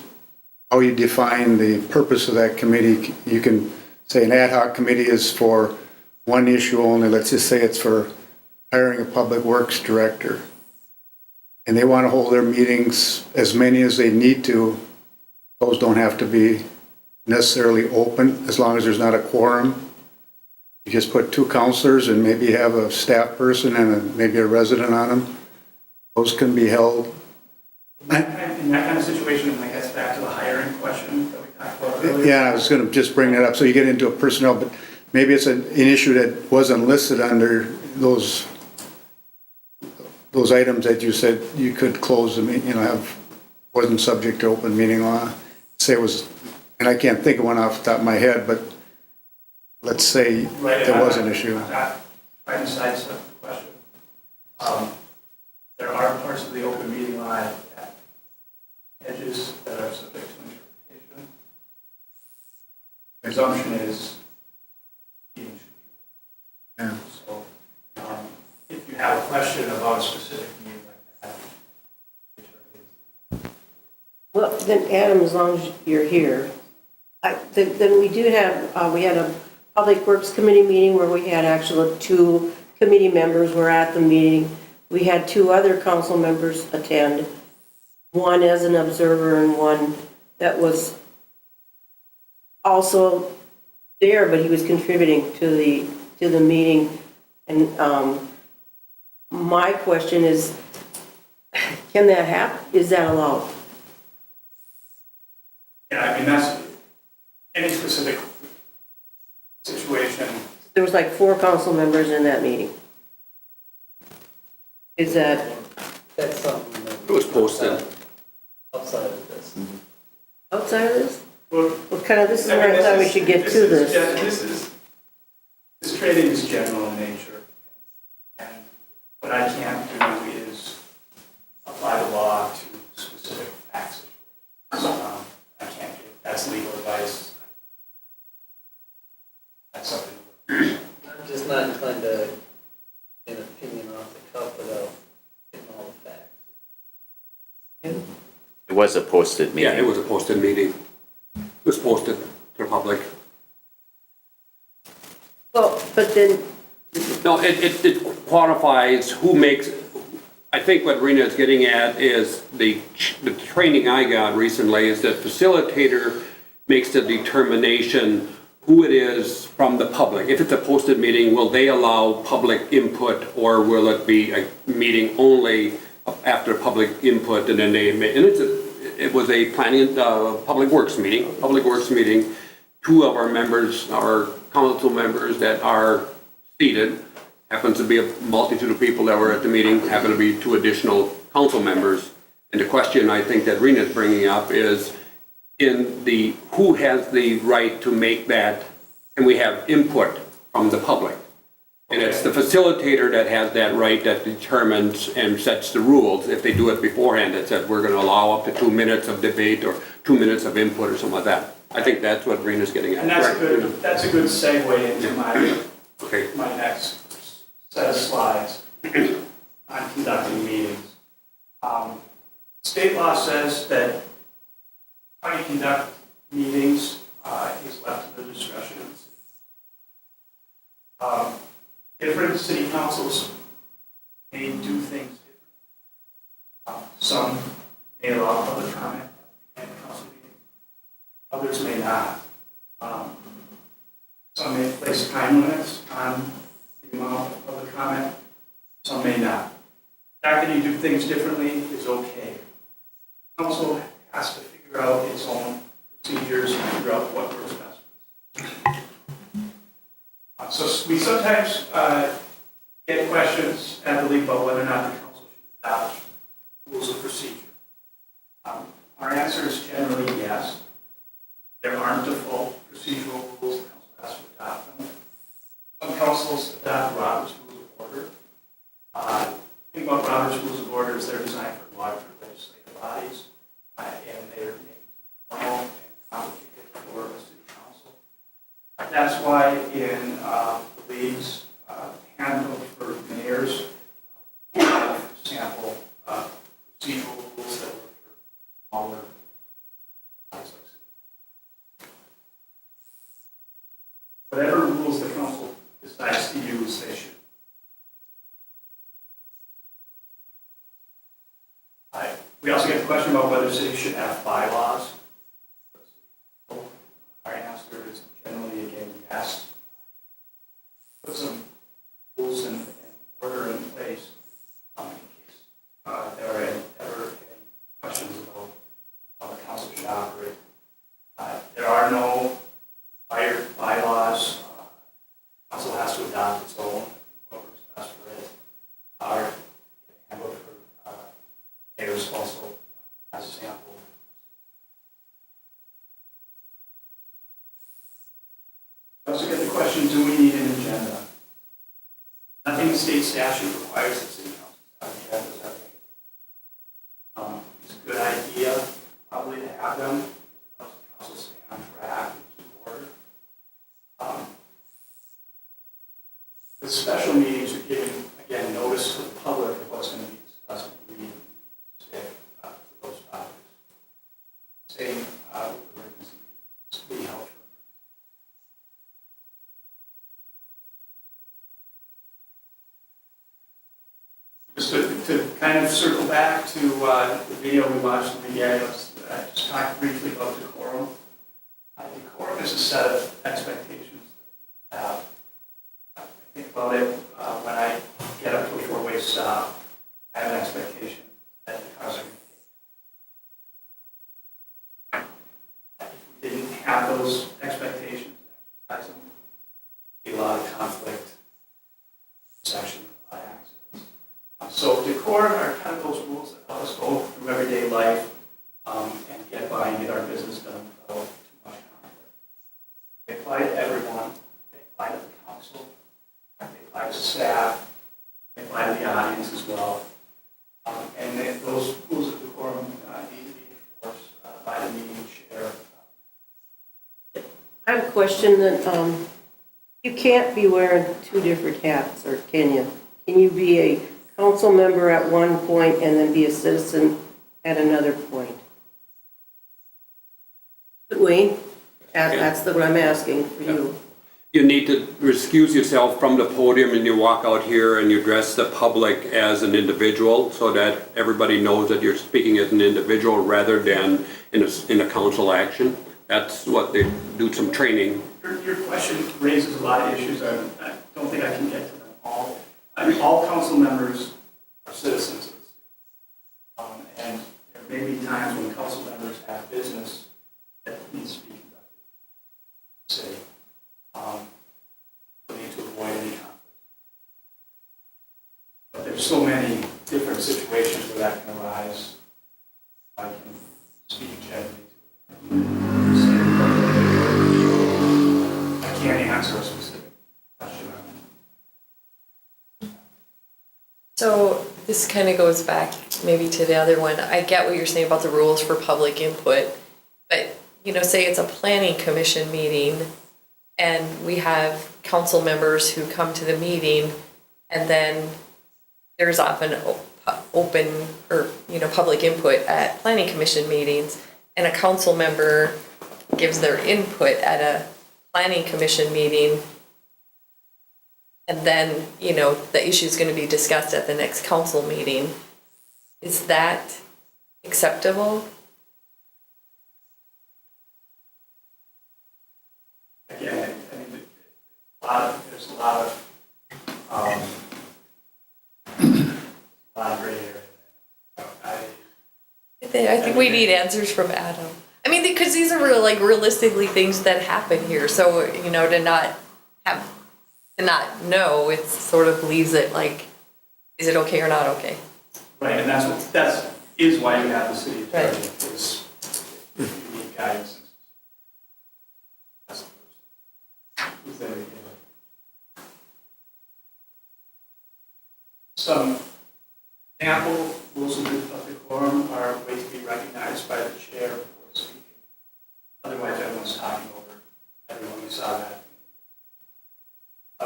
how you define the purpose of that committee? You can say an ad hoc committee is for one issue only. Let's just say it's for hiring a public works director. And they want to hold their meetings as many as they need to. Those don't have to be necessarily open as long as there's not a quorum. You just put 2 counselors and maybe have a staff person and maybe a resident on them. Those can be held. In that kind of situation, it gets back to the hiring question that we talked about earlier. Yeah, I was going to just bring that up. So you get into a personnel, but maybe it's an issue that wasn't listed under those items that you said you could close the meeting, wasn't subject to open meeting law. Say it was, and I can't think of one off the top of my head, but let's say there was an issue. I'm not trying to sidestep the question. There are parts of the open meeting law at edges that are subject to interpretation. The presumption is meeting should be open. So if you have a question about a specific meeting like that, Well, then Adam, as long as you're here, then we do have, we had a Public Works Committee meeting where we had actually 2 committee members were at the meeting. we had two other council members attend, one as an observer and one that was also there, but he was contributing to the meeting. And my question is, can that happen? Is that allowed? Yeah, I mean, that's any specific situation. There was like 4 council members in that meeting. Is that That's something that. It was posted. Outside of this. outside of this? Well, What kind of, this is where I thought we should get to this. This training is general in nature. And what I can't do is apply the law to specific facts. I can't give, that's legal advice. That's something. I'm just not inclined to get an opinion off the cuff without getting all the facts. It was a posted meeting. Yeah, it was a posted meeting. It was posted to the public. Well, but then, No, it quantifies who makes, I think what Rena is getting at is the training I got recently is that facilitator makes the determination who it is from the public. If it's a posted meeting, will they allow public input or will it be a meeting only after public input and then they may, and it was a planning, public works meeting. 2 of our members, our council members that are seated, happens to be a multitude of people that were at the meeting, happen to be 2 additional council members. And the question I think that Rena is bringing up is in the, who has the right to make that, and we have input from the public. And it's the facilitator that has that right that determines and sets the rules. If they do it beforehand, that said, we're gonna allow up to 2 minutes of debate or 2 minutes of input or something like that. I think that's what Rena's getting at. And that's a good segue into Okay. my next set of slides on conducting meetings. State law says that how you conduct meetings is left to the discretion of the city. Different city councils may do things differently. Some may allow public comment at the council meeting. Others may not. Some may place time limits on the amount of public comment. Some may not. The fact that you do things differently is okay. Council has to figure out its own procedures and figure out what works best. So we sometimes get questions at the league about whether or not the council should adopt rules of procedure. Our answer is generally yes. There aren't default procedural rules, the council has to adopt them. Some councils adopt Robert's Rules of Order. The thing about Robert's Rules of Order is they're designed for larger legislative bodies, and they're formal and complicated for a city council. That's why in the league's handbook for mayors, we have, for example, procedural rules that work for smaller bodies like city. Whatever rules the council decides to use, they should. We also get the question about whether cities should have bylaws. Our answer is generally, again, yes. Put some rules and order in place in case there are ever any questions about how the council should operate. There are no required bylaws. Council has to adopt its own, what works best for it. Our handbook for mayors also has a sample. I also get the question, do we need an agenda? Nothing in state statute requires the city council to have agendas every meeting. It's a good idea, probably, to have them. It helps the council stay on track and keep order. The special meetings are giving, again, notice to the public of what's going to be discussed at the meeting, stick to those topics. Same with emergency meetings, be held for. Just to kind of circle back to the video we watched in the beginning, let's just talk briefly about decorum. Decorum is a set of expectations that you have. I think about it when I get up to a four-way stop, I have an expectation that the cars are going to take. If we didn't have those expectations, exercise them, be a lot of conflict, section, a lot of accidents. So decorum are kind of those rules that help us go through everyday life and get by and get our business done without too much conflict. They apply to everyone. They apply to the council. They apply to staff. They apply to the audience as well. And then those rules of decorum need to be enforced by the meeting chair. I have a question that, you can't be wearing two different hats, or can you? Can you be a council member at one point and then be a citizen at another point? Wayne, that's what I'm asking for you. You need to excuse yourself from the podium and you walk out here and you address the public as an individual so that everybody knows that you're speaking as an individual rather than in a council action. That's what they do, some training. Your question raises a lot of issues. I don't think I can get to them all. I mean, all council members are citizens of the city. And there may be times when council members have business that needs to be conducted in the city. We need to avoid any conflict. But there's so many different situations where that can arise. I can speak generally to it. I can't answer a specific question. So this kind of goes back maybe to the other one. I get what you're saying about the rules for public input, but say it's a planning commission meeting and we have council members who come to the meeting and then there's often open or public input at planning commission meetings and a council member gives their input at a planning commission meeting and then the issue is going to be discussed at the next council meeting. Is that acceptable? Again, I mean, there's a lot of gray area. I think we need answers from Adam. I mean, because these are realistically things that happen here. So, to not know, it sort of leaves it like, is it okay or not okay? Right, and that is why you have the city attorney, is you need guidance. Who's there to give it? Some example rules of decorum are ways to be recognized by the chair before speaking. Otherwise, everyone's talking over everyone. We saw that.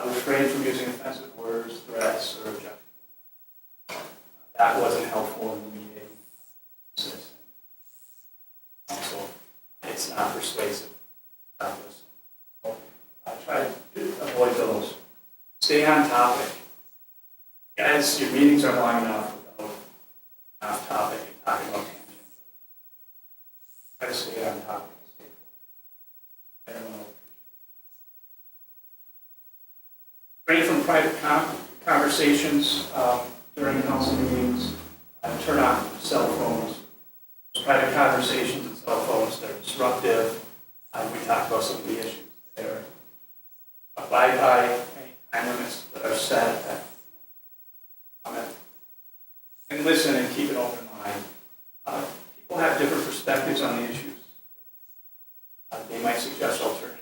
Refrain from using offensive words, threats, or objectionable. That wasn't helpful in the meeting. Also, it's not persuasive. Not listening. Try to avoid those. Stay on topic. Guys, your meetings are long enough without off topic and talking about tangents. Try to stay on topic. Refrain from private conversations during council meetings. Turn off cell phones. Private conversations and cell phones, they're disruptive. We talked about some of the issues there. Abide by any time limits that are set. And listen and keep an open mind. People have different perspectives on the issues. They might suggest alternatives.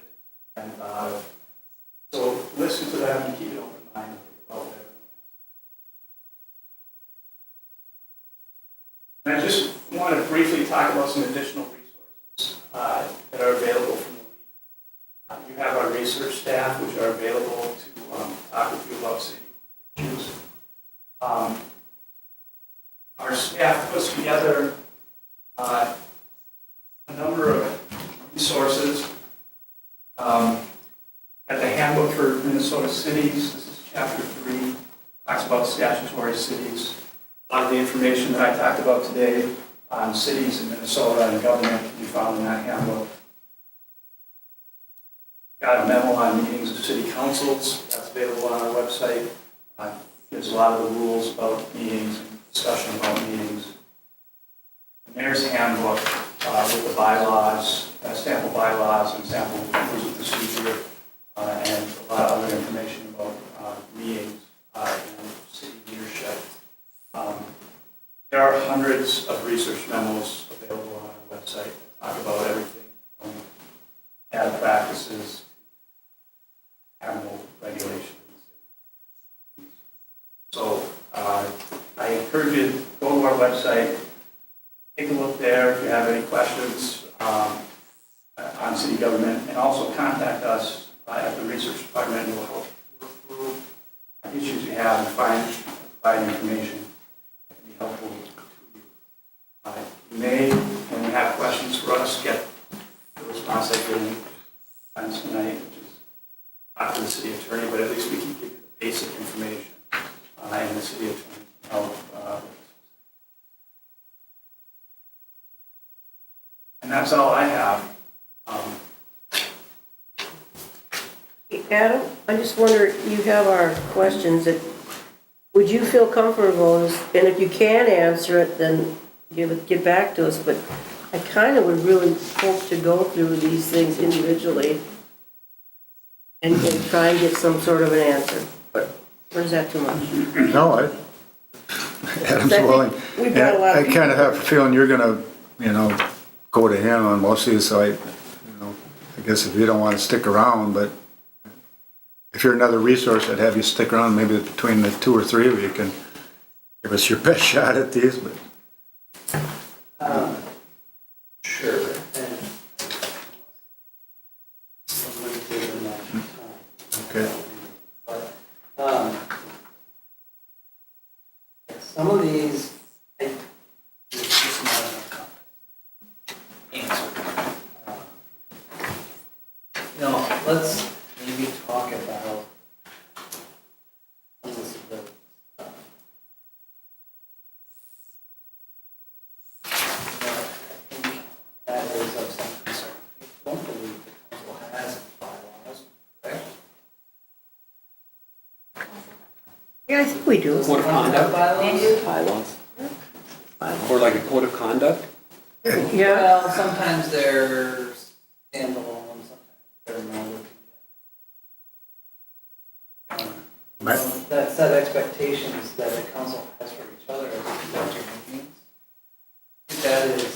So listen to them and keep an open mind and think about whatever. And I just want to briefly talk about some additional resources that are available from the league. You have our research staff, which are available to talk with you about city issues. Our staff puts together a number of resources. At the Handbook for Minnesota Cities, this is Chapter 3, talks about statutory cities. A lot of the information that I talked about today on cities in Minnesota and government can be found in that handbook. Got a memo on meetings of city councils, that's available on our website. Gives a lot of the rules about meetings and discussion about meetings. The mayor's handbook with the bylaws, sample bylaws and sample rules of procedure, and a lot of other information about meetings and city leadership. There are hundreds of research memos available on our website that talk about everything from bad practices to animal regulations. So I encourage you to go to our website, take a look there if you have any questions on city government, and also contact us at the research department, and we'll help work through issues you have and provide information that can be helpful to you. You may, when you have questions for us, get the response I've given tonight, which is not to the city attorney, but at least we can give you the basic information, and the city attorney can help. And that's all I have. Adam, I just wonder, you have our questions, that, would you feel comfortable, and if you can answer it, then get back to us, but I kind of would really hope to go through these things individually and try and get some sort of an answer, or is that too much? No, Adam's willing. We've got a lot of I kind of have a feeling you're gonna, go to him on most of these, so I guess if you don't want to stick around, but if you're another resource, I'd have you stick around, maybe between the two or three of you can give us your best shot at these, but. Sure. Okay. But, some of these, it's just not enough answer. Let's maybe talk about some of this ability stuff. I think that is of some concern. I don't believe the council has bylaws, correct? Yeah, I think we do. Code of conduct, Bylaws? or like a code of conduct? Yeah, Well, sometimes they're standalone, sometimes they're more. That set expectations that the council has for each other as we conduct our meetings. I think that is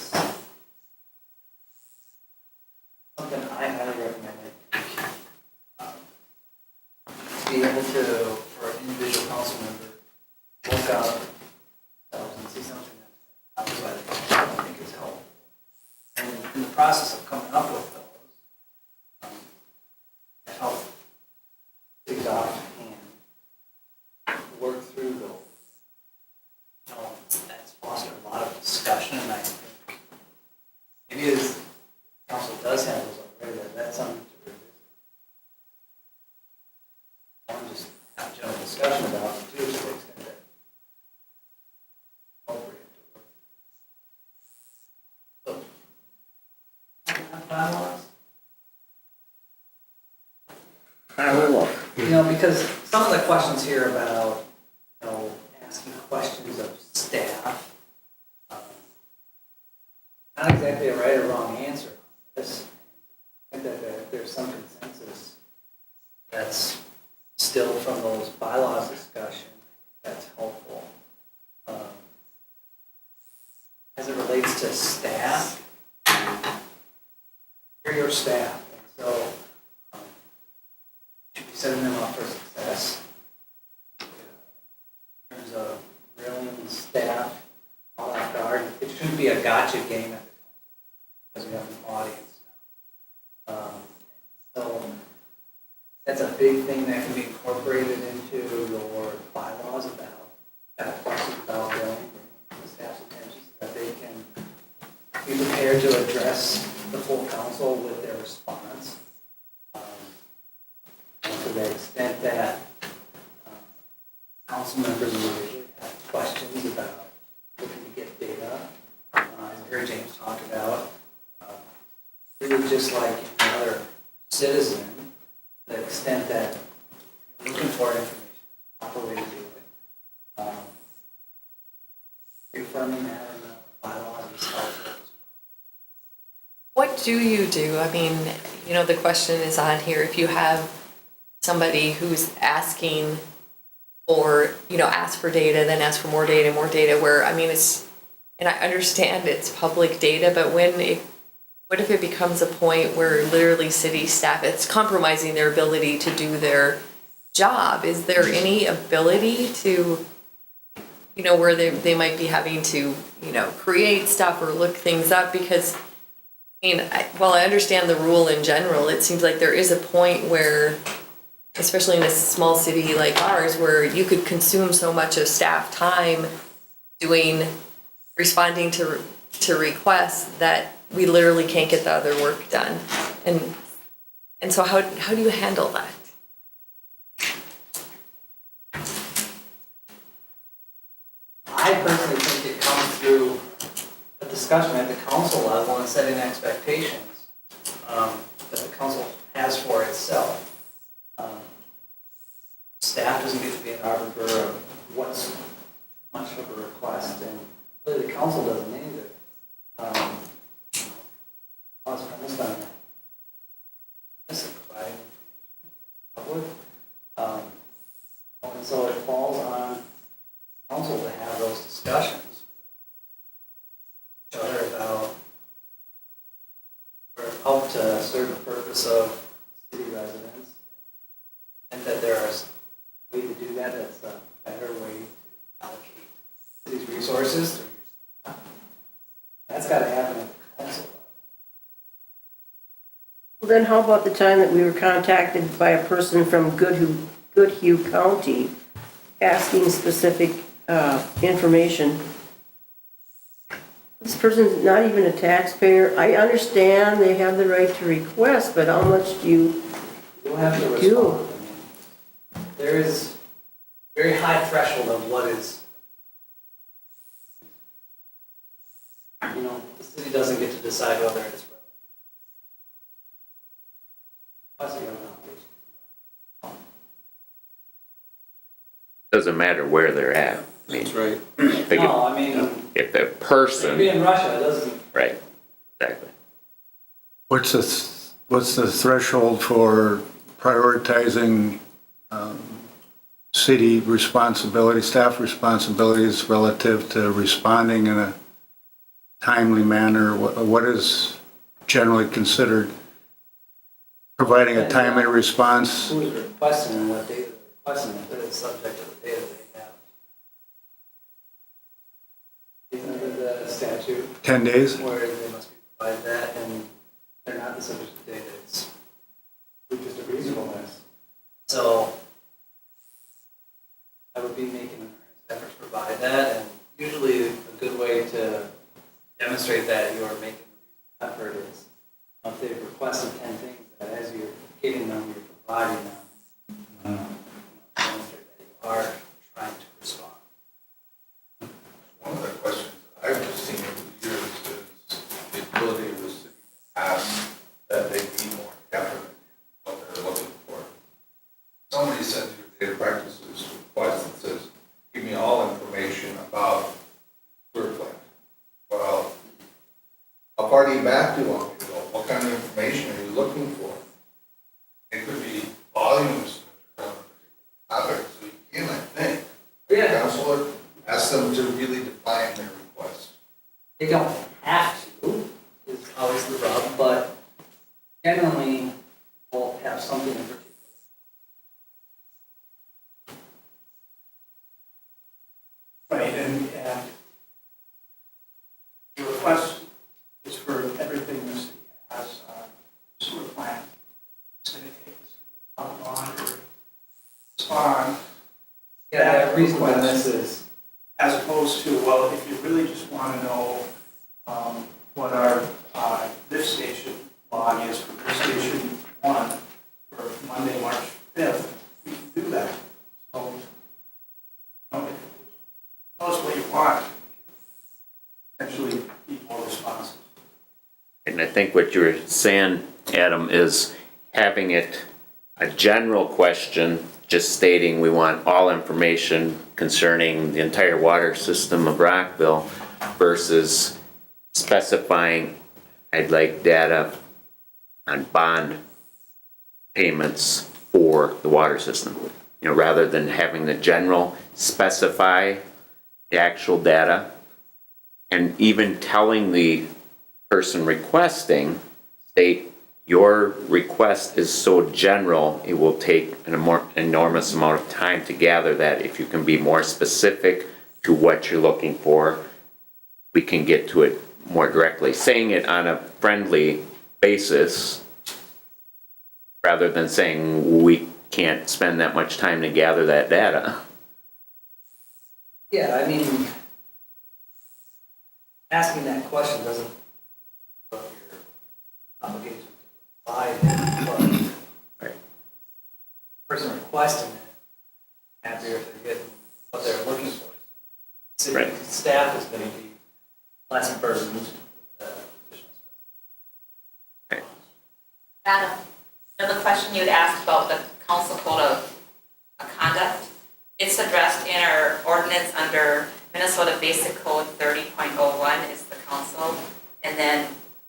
something I highly recommend. To be able to, for an individual council member, look up themselves and see something that's outside of the council, I think is helpful. And in the process of coming up with those, help things off and work through those. That's fostered a lot of discussion, and I think maybe as council does have those already, that's something to revisit. I want to just have a general discussion about it too, to the extent that appropriate to work. So, bylaws? I will look. Because some of the questions here about, asking questions of staff, not exactly a right or wrong answer on this. I think that there's some consensus that's still from those bylaws discussion, that's helpful. As it relates to staff, you're your staff, and so should be setting them up for success. In terms of grilling staff, all off guard, it shouldn't be a gotcha game at the because we have an audience now. So that's a big thing that can be incorporated into your bylaws about questions about grilling, the staff's attention, so that they can be prepared to address the full council with their response. And to the extent that council council members individually have questions about looking to get data, as I heard James talk about, really just like any other citizen, to the extent that you're looking for information, proper way to do it. Reaffirming that in the bylaws is helpful. What do you do? I mean, you know, the question is on here, if you have somebody who's asking for, you know, ask for data, then ask for more data, where, I mean, it's, and I understand it's public data, but what if it becomes a point where literally city staff, it's compromising their ability to do their job? Is there any ability to, you know, where they might be having to, you know, create stuff or look things up? Because, I mean, while I understand the rule in general, it seems like there is a point where, especially in a small city like ours, where you could consume so much of staff time responding to requests that we literally can't get the other work done. And so how do you handle that? I personally think it comes through a discussion at the council level and setting expectations that the council has for itself. Staff doesn't get to be an arbiter of what's too much of a request, and really the council doesn't either. I was premised on that. This is providing information to the public. And so it falls on council to have those discussions with each other about, or help to serve the purpose of city residents, and that there is a way to do that that's a better way to allocate city's resources through your staff. That's got to happen at the council level. Well, then how about the time that we were contacted by a person from Goodhue County asking specific information? This person's not even a taxpayer. I understand they have the right to request, but how much do you You'll have to do? respond. I mean, there is a very high threshold of what is, you know, the city doesn't get to decide whether it's relevant. Plus, you have an obligation. Doesn't matter where they're at. I mean, That's right. No, I mean, if the person, maybe in Russia, it doesn't. right, exactly. What's the threshold for prioritizing city responsibility, staff responsibilities relative to responding in a timely manner? What is generally considered providing a timely response? Who's requesting and what data they're requesting, if it's subject to the data they have. Isn't it the statute 10 days? where they must be provided that, and they're not the subject to data, it's just a reasonableness. So I would be making an effort to provide that, and usually a good way to demonstrate that you are making an effort is if they've requested 10 things, that as you're getting them, you're providing them. Demonstrate that you are trying to respond. One of the questions that I've seen over the years is the ability of the city to ask that they be more definite in what they're looking for. Somebody sends you a data practices request that says, give me all information about sewer plant. Well, how far do you back do you want me to go? What kind of information are you looking for? It could be volumes on a particular topic, so you can, I think, Yeah. counselor, ask them to really define their request. They don't have to, is always the rub, but generally, people have something in particular. Right, and the request is for everything the city has on sewer plant. It's going to take the city a lot longer to respond. Yeah, that reason why request, this is, as opposed to, well, if you really just want to know what our lift station log is for lift station 1 for Monday, March 5th, we can do that. So tell us what you want. Actually, be more responsive. And I think what you're saying, Adam, is having it a general question, just stating we want all information concerning the entire water system of Rockville versus specifying, I'd like data on bond payments for the water system. You know, rather than having the general specify the actual data, and even telling the person requesting, state your request is so general, it will take an enormous amount of time to gather that. If you can be more specific to what you're looking for, we can get to it more directly. Saying it on a friendly basis, rather than saying we can't spend that much time to gather that data. Yeah, I mean, asking that question doesn't put your obligation to provide it, but Right. the person requesting it, happier if they're getting what they're looking for. City Right. staff is gonna be less burdened with additional stuff. Adam, the question you had asked about the council code of conduct, it's addressed in our ordinance under Minnesota Basic Code 30.01 is the council. And then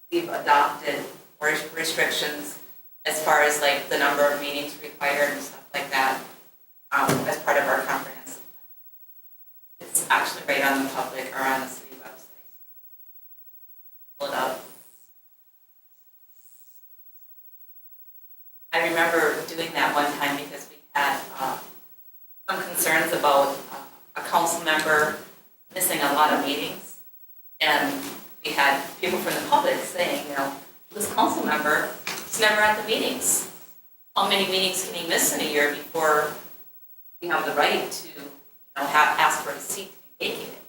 we've adopted restrictions as far as like the number of meetings required and stuff like that as part of our comprehensive plan. It's actually right on the public or on the city website. Pull it up. I remember doing that one time because we had some concerns about a council member missing a lot of meetings. And we had people from the public saying, you know, this council member is never at the meetings. How many meetings can he miss in a year before we have the right to, you know, ask for a seat to be vacated?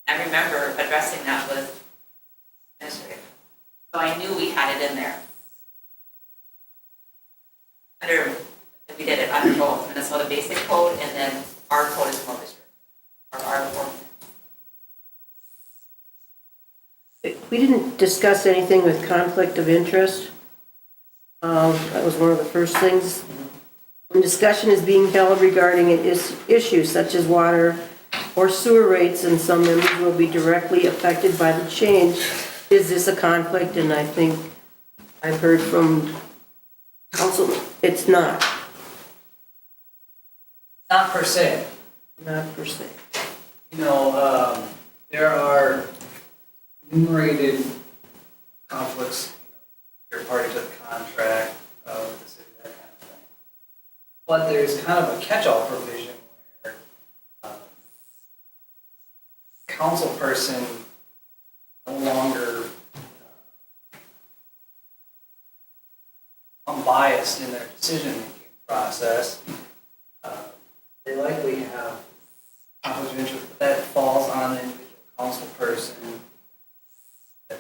I remember addressing that with administrator. So I knew we had it in there. We did it under both Minnesota Basic Code and then our code is more restrictive, or our ordinance. We didn't discuss anything with conflict of interest. That was one of the first things. When discussion is being held regarding an issue such as water or sewer rates and some members will be directly affected by the change, is this a conflict? And I think I've heard from council, it's not. Not per se. Not per se. You know, there are enumerated conflicts, you know, you're party to the contract with the city, that kind of thing. But there's kind of a catch-all provision where council person no longer unbiased in their decision-making process. They likely have conflict of interest, but that falls on the individual council person, that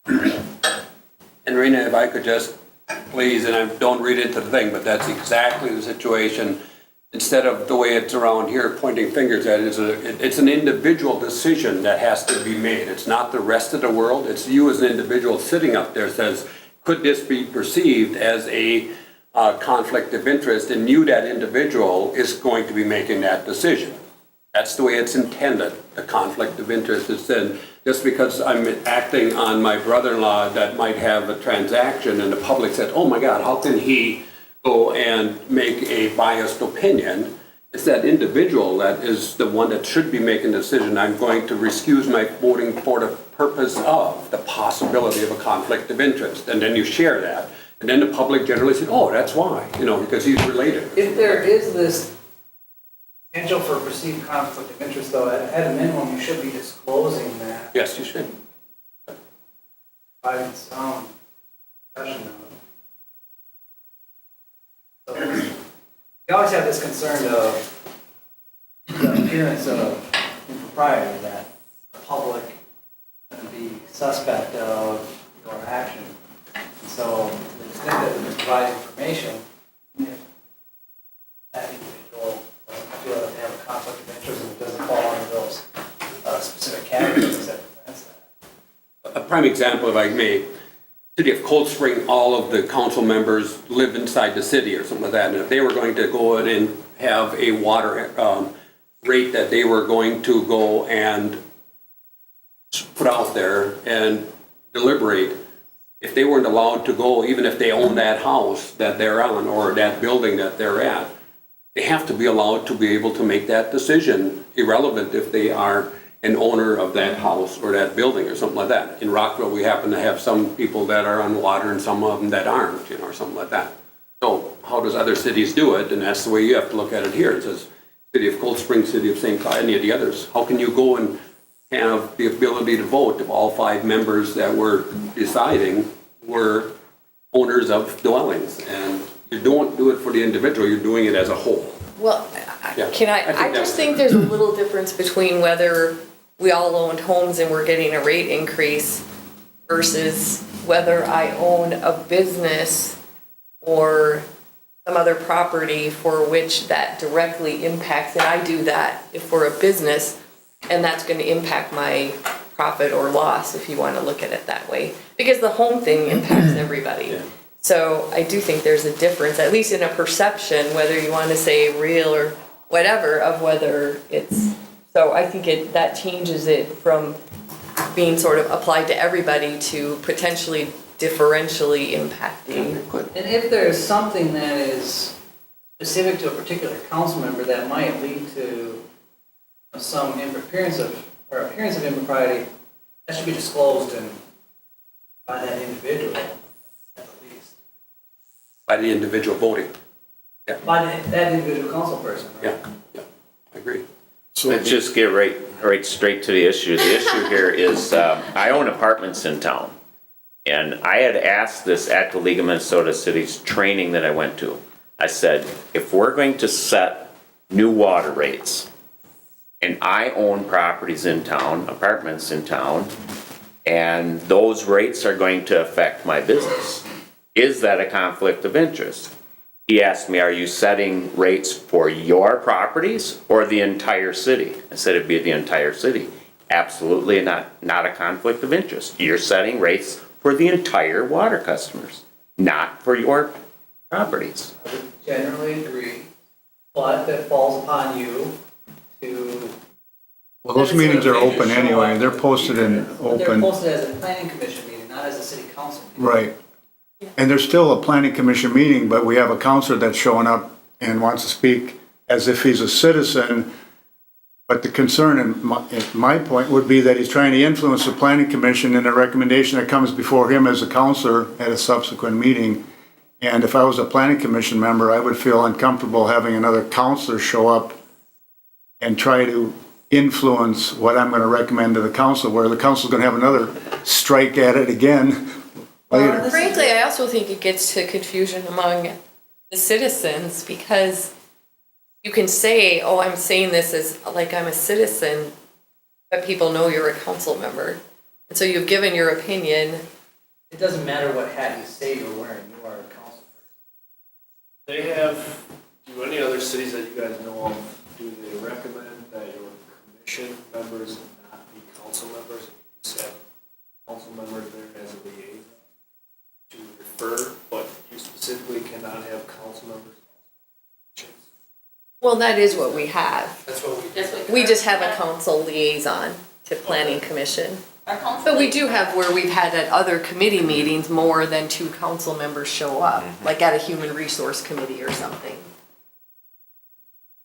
determination. And Rena, if I could just, please, and I don't read into the thing, but that's exactly the situation. Instead of the way it's around here, pointing fingers at it, it's an individual decision that has to be made. It's not the rest of the world. It's you as an individual sitting up there says, could this be perceived as a conflict of interest? And you, that individual, is going to be making that decision. That's the way it's intended. The conflict of interest is then, just because I'm acting on my brother-in-law that might have a transaction and the public said, oh my God, how can he go and make a biased opinion? It's that individual that is the one that should be making the decision. I'm going to excuse my voting for the purpose of the possibility of a conflict of interest. And then you share that. And then the public generally said, oh, that's why, you know, because he's related. If there is this potential for perceived conflict of interest, though, at a minimum, you should be disclosing that. Yes, you should. By some discussion of it. So, we always have this concern of the appearance of impropriety, that the public is going to be suspect of your action. And so, to the extent that we provide information, if that individual doesn't feel prime example, if I may, city of Cold Spring, all of the council members live inside the city or something like that. And if they were going to go in and have a water rate that they were going to go and put out there and deliberate, if they weren't allowed to go, even if they own that house that they're on or that building that they're at, they have to be allowed to be able to make that decision, irrelevant if they are an owner of that house or that building or something like that. In Rockville, we happen to have some people that are on water and some of them that aren't, you know, or something like that. So how does other cities do it? And that's the way you have to look at it here. It says City of Cold Spring, City of St. Cloud, any of the others. How can you go and have the ability to vote if all 5 members that were deciding were owners of dwellings? And you don't do it for the individual, you're doing it as a whole. Well, Yeah, I just think there's a little difference between whether we all owned homes and we're getting a rate increase versus whether I own a business or some other property for which that directly impacts, and I do that if we're a business, and that's gonna impact my profit or loss, if you wanna look at it that way. Because the home thing impacts everybody. So I do think there's a difference, at least in a perception, whether you wanna say real or whatever, of whether it's, so I think that changes it from being sort of applied to everybody to potentially differentially impacting. And if there's something that is specific to a particular council member that might lead to some appearance of impropriety, that should be disclosed and by that individual, at the least. By the individual voting. By that individual council person, right? Yeah, I agree. Let's just get right straight to the issue. The issue here is, I own apartments in town. And I had asked this at the League of Minnesota Cities training that I went to. I said, if we're going to set new water rates, and I own properties in town, apartments in town, and those rates are going to affect my business, is that a conflict of interest? He asked me, are you setting rates for your properties or the entire city? I said it'd be the entire city. Absolutely not a conflict of interest. You're setting rates for the entire water customers, not for your properties. I would generally agree, but that falls upon you to. Well, those meetings are open anyway, they're posted in They're open. posted as a planning commission meeting, not as a city council meeting. Right. And there's still a planning commission meeting, but we have a counselor that's showing up and wants to speak as if he's a citizen. But the concern, and my point would be that he's trying to influence the planning commission in a recommendation that comes before him as a counselor at a subsequent meeting. And if I was a planning commission member, I would feel uncomfortable having another counselor show up and try to influence what I'm going to recommend to the council, where the council's going to have another strike at it again later. Frankly, I also think it gets to confusion among the citizens because you can say, oh, I'm saying this as like I'm a citizen, but people know you're a council member. And so you've given your opinion. It doesn't matter what hat you say you're wearing, you are a council person. They have, do any other cities that you guys know of, do they recommend that your commission members not be council members? You just have council members there as a liaison to refer, but you specifically cannot have council members. Well, that is what we have. That's what we. We just have a council liaison to planning commission. But we do have where we've had at other committee meetings, more than 2 council members show up, like at a human resource committee or something.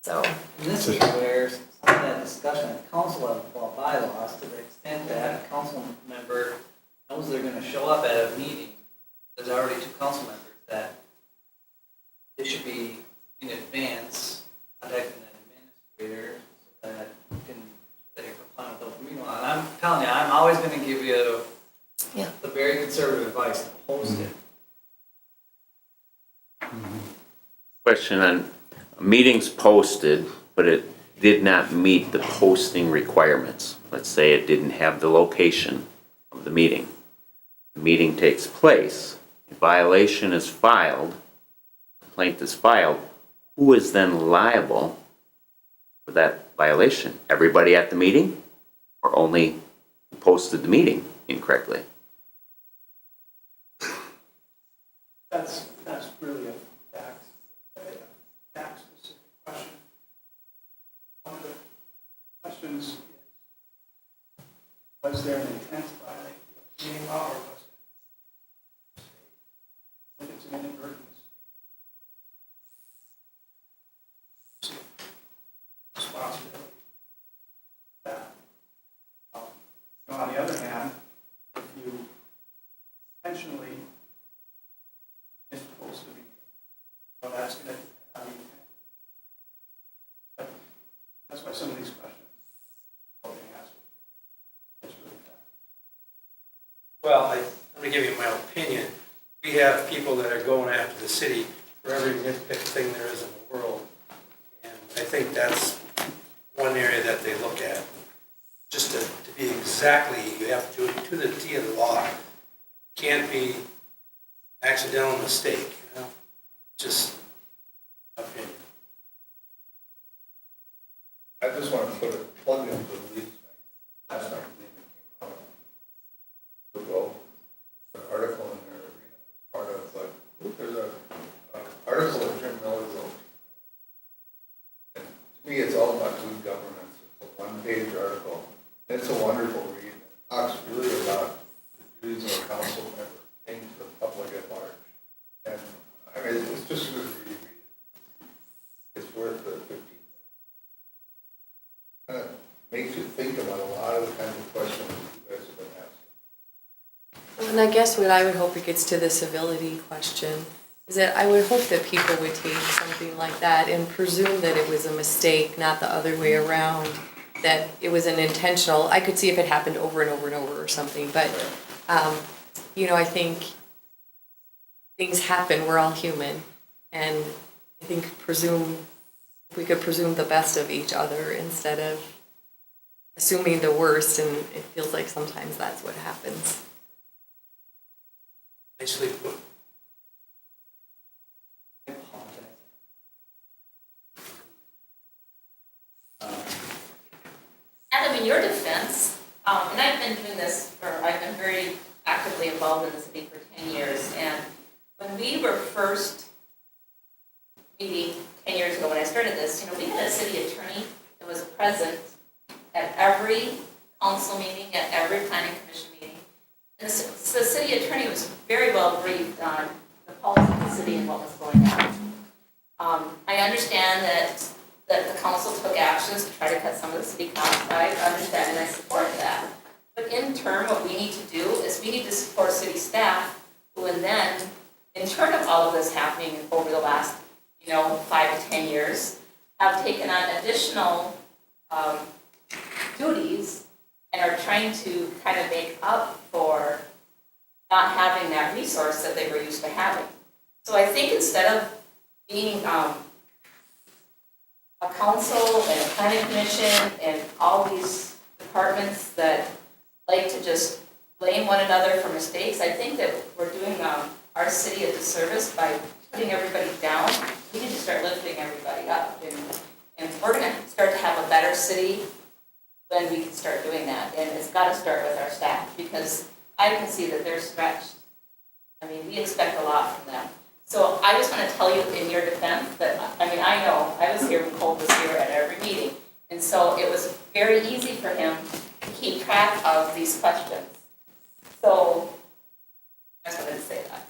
So. And this is where some of that discussion at council level about bylaws, to the extent that a council member knows they're gonna show up at a meeting, there's already 2 council members that they should be in advance contacting an administrator so that you can, that you're compliant with open meeting law. And I'm telling you, I'm always gonna give you the very conservative advice to post it. Question on, meetings posted, but it did not meet the posting requirements. Let's say it didn't have the location of the meeting. The meeting takes place, a violation is filed, complaint is filed, who is then liable for that violation? Everybody at the meeting, or only who posted the meeting incorrectly? That's really a fact-specific question. One of the questions is, was there an intent to violate the meeting law, or was it? If it's an inadvertent mistake, responsibility. That. On the other hand, if you intentionally mispost the meeting, well, that's going to have an intent. But that's why some of these questions are being asked. It's really fast. Well, I'm going to give you my opinion. We have people that are going after the city for every nitpick thing there is in the world. And I think that's one area that they look at. Just to be exactly, you have to do it to the T of the law. Can't be accidental mistake, you know? Just opinion. I just want to put a plug into the lease thing. Last time the lease came out. Ago, an article in there, part of, like, there's an article that Jim Miller wrote. And to me, it's all about good governance. It's a one-page article. It's a wonderful read. It talks really about the duties of a council member aimed to the public at large. And I mean, it's just good for you to read it. It's worth the 15 minutes. Kind of makes you think about a lot of the kinds of questions you guys have been asking. And I guess what I would hope it gets to the civility question is that I would hope that people would take something like that and presume that it was a mistake, not the other way around, that it was an intentional. I could see if it happened over and over and over or something, but, you know, I think things happen, we're all human, and I think we could presume the best of each other instead of assuming the worst, and it feels like sometimes that's what happens. Nicely put. Adam, in your defense, and I've been doing this I've been very actively involved in the city for 10 years, and when we were first meeting 10 years ago when I started this, you know, we had a city attorney that was present at every council meeting, at every planning commission meeting. And the city attorney was very well briefed on the policy of the city and what was going on. I understand that the council took actions to try to cut some of the city costs. I understand and I support that. But in turn, what we need to do is we need to support city staff who, and then, in turn of all of this happening over the last, 5 to 10 years, have taken on additional duties and are trying to kind of make up for not having that resource that they were used to having. So I think instead of being a council and a planning commission and all these departments that like to just blame one another for mistakes, I think that we're doing our city a disservice by putting everybody down. We need to start lifting everybody up. And we're going to start to have a better city when we can start doing that. And it's got to start with our staff, because I can see that they're stretched. I mean, we expect a lot from them. So I just want to tell you in your defense that, I know, I was here when Cole was here at every meeting. And so it was very easy for him to keep track of these questions. So I just wanted to say that.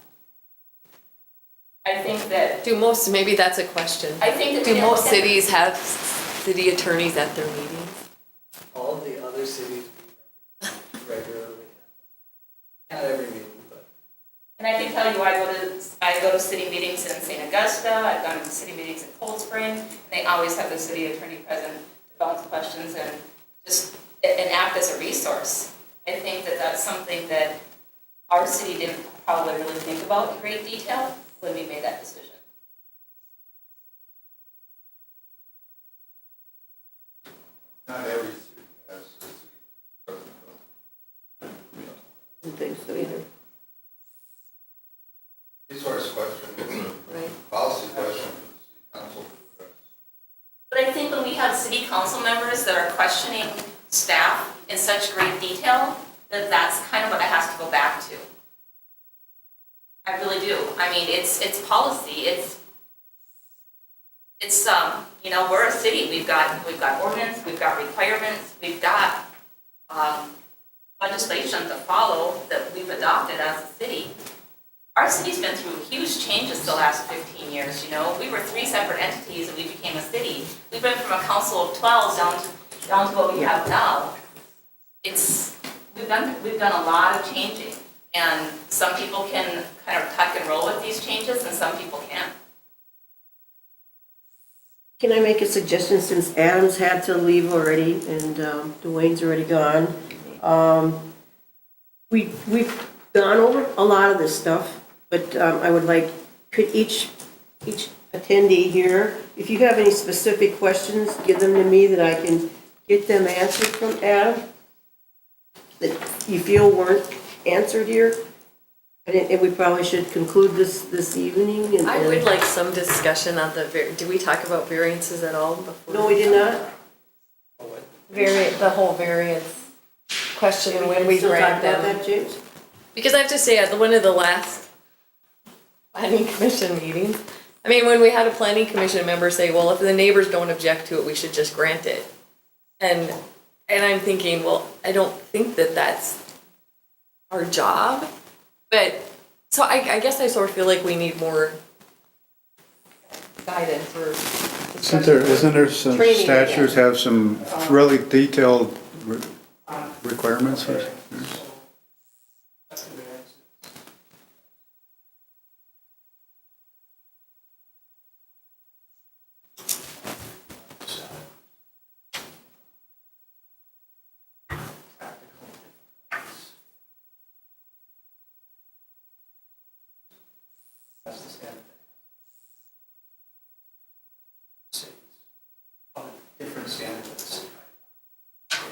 I think that... maybe that's a question. I think that... Do most cities have city attorneys at their meetings? All of the other cities regularly. Not every meeting, but. And I can tell you, I go to city meetings in St. Augusta, I've gone to city meetings in Cold Spring, and they always have the city attorney present to bounce questions and act as a resource. I think that that's something that our city didn't probably really think about in great detail when we made that decision. Not every city has a city president. I don't think so either. Resource question is a policy question for the city council to address. But I think when we have city council members that are questioning staff in such great detail, that's kind of what it has to go back to. I really do. I mean, it's policy, you know, we're a city, we've got ordinance, we've got requirements, we've got, legislation to follow that we've adopted as a city. Our city's been through huge changes the last 15 years, you know. We were 3 separate entities and we became a city. We've been from a council of 12 down to what we have now. We've done a lot of changing, and some people can kind of tuck and roll with these changes and some people can't. Can I make a suggestion, since Adam's had to leave already and Dwayne's already gone? We've gone over a lot of this stuff, but I would like, could each attendee here, if you have any specific questions, give them to me that I can get them answered from Adam, that you feel weren't answered here. And we probably should conclude this evening. I would like some discussion on did we talk about variances at all before? No, we did not. The whole variance question and when we Still talk grant about them. that, James? Because I have to say, at one of the last planning commission meetings, I mean, when we had a planning commission member say, well, if the neighbors don't object to it, we should just grant it. And I'm thinking, well, I don't think that that's our job. But, so I guess I sort of feel like we need more guidance or discussion. Isn't there some Training, statutes yeah. have some really detailed requirements for? That's the standard. Different standard that the city.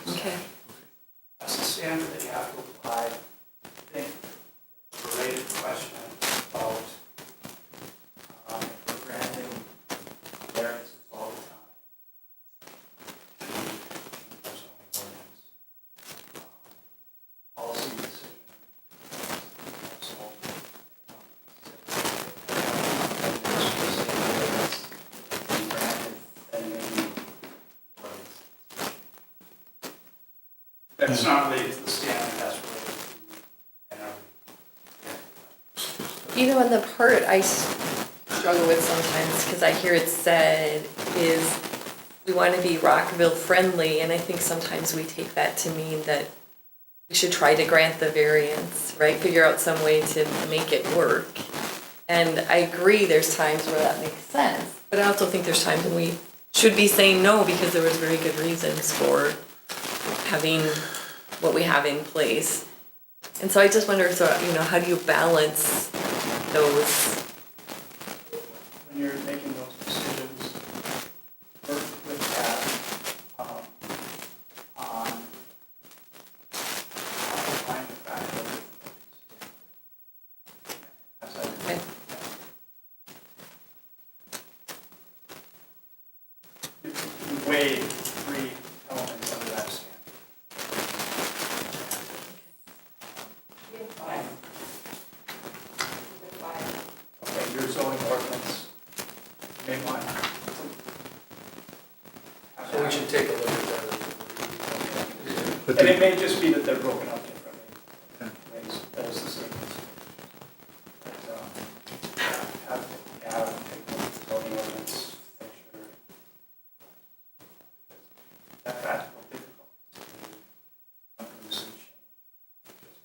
Okay. That's the standard that you have to apply. I think the related question about if we're granting variances all the time. Policy decision. That's not related to the standard, that's related to, You know, and the part I struggle with sometimes, because I hear it said, is we want to be Rockville friendly, and I think sometimes we take that to mean that we should try to grant the variance, right? Figure out some way to make it work. And I agree there's times where that makes sense, but I also think there's times when we should be saying no because there was very good reasons for having what we have in place. And so I just wonder, so, you know, how do you balance those? when you're making those decisions, work with that on applying the fact that Okay. you weigh 3 elements under that standard. Okay, your zoning ordinance, may want. So we should take a look at that. But And it may just be that they're broken up differently. Ways, that is the same. But, have take a look at the zoning ordinance, make sure. That practical difficulty. Some change just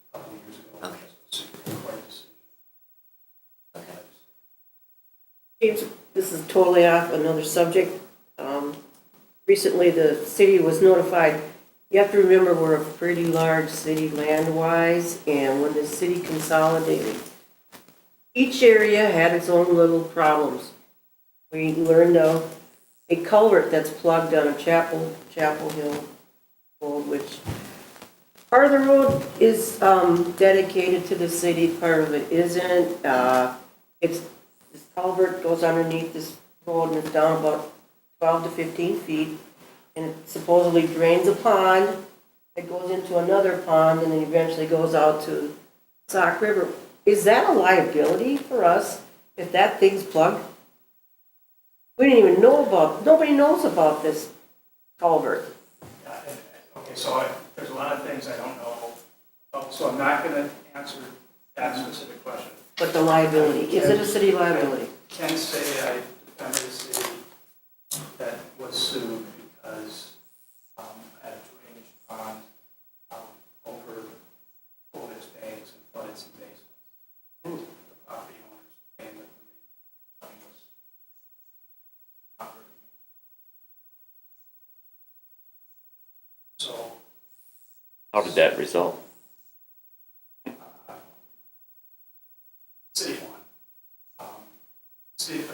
a couple of years ago. Okay. Just a Supreme Court decision. Okay. James, this is totally off another subject. Recently, the city was notified, you have to remember, we're a pretty large city land-wise, and when the city consolidated, each area had its own little problems. We learned of a culvert that's plugged on a Chapel Hill Road, which part of the road is dedicated to the city, part of it isn't. This culvert goes underneath this road and it's down about 12 to 15 feet, and it supposedly drains a pond that goes into another pond and then eventually goes out to Sauk River. is that a liability for us if that thing's plugged? We didn't even know about, nobody knows about this culvert. Okay, so there's a lot of things I don't know, so I'm not gonna answer that specific question. But the liability, is it a city liability? I can say I defended a city that was sued because had a drainage pond over its banks and flooded some basements. The property owners claimed that the reason was operating. So How did that result? city won. City,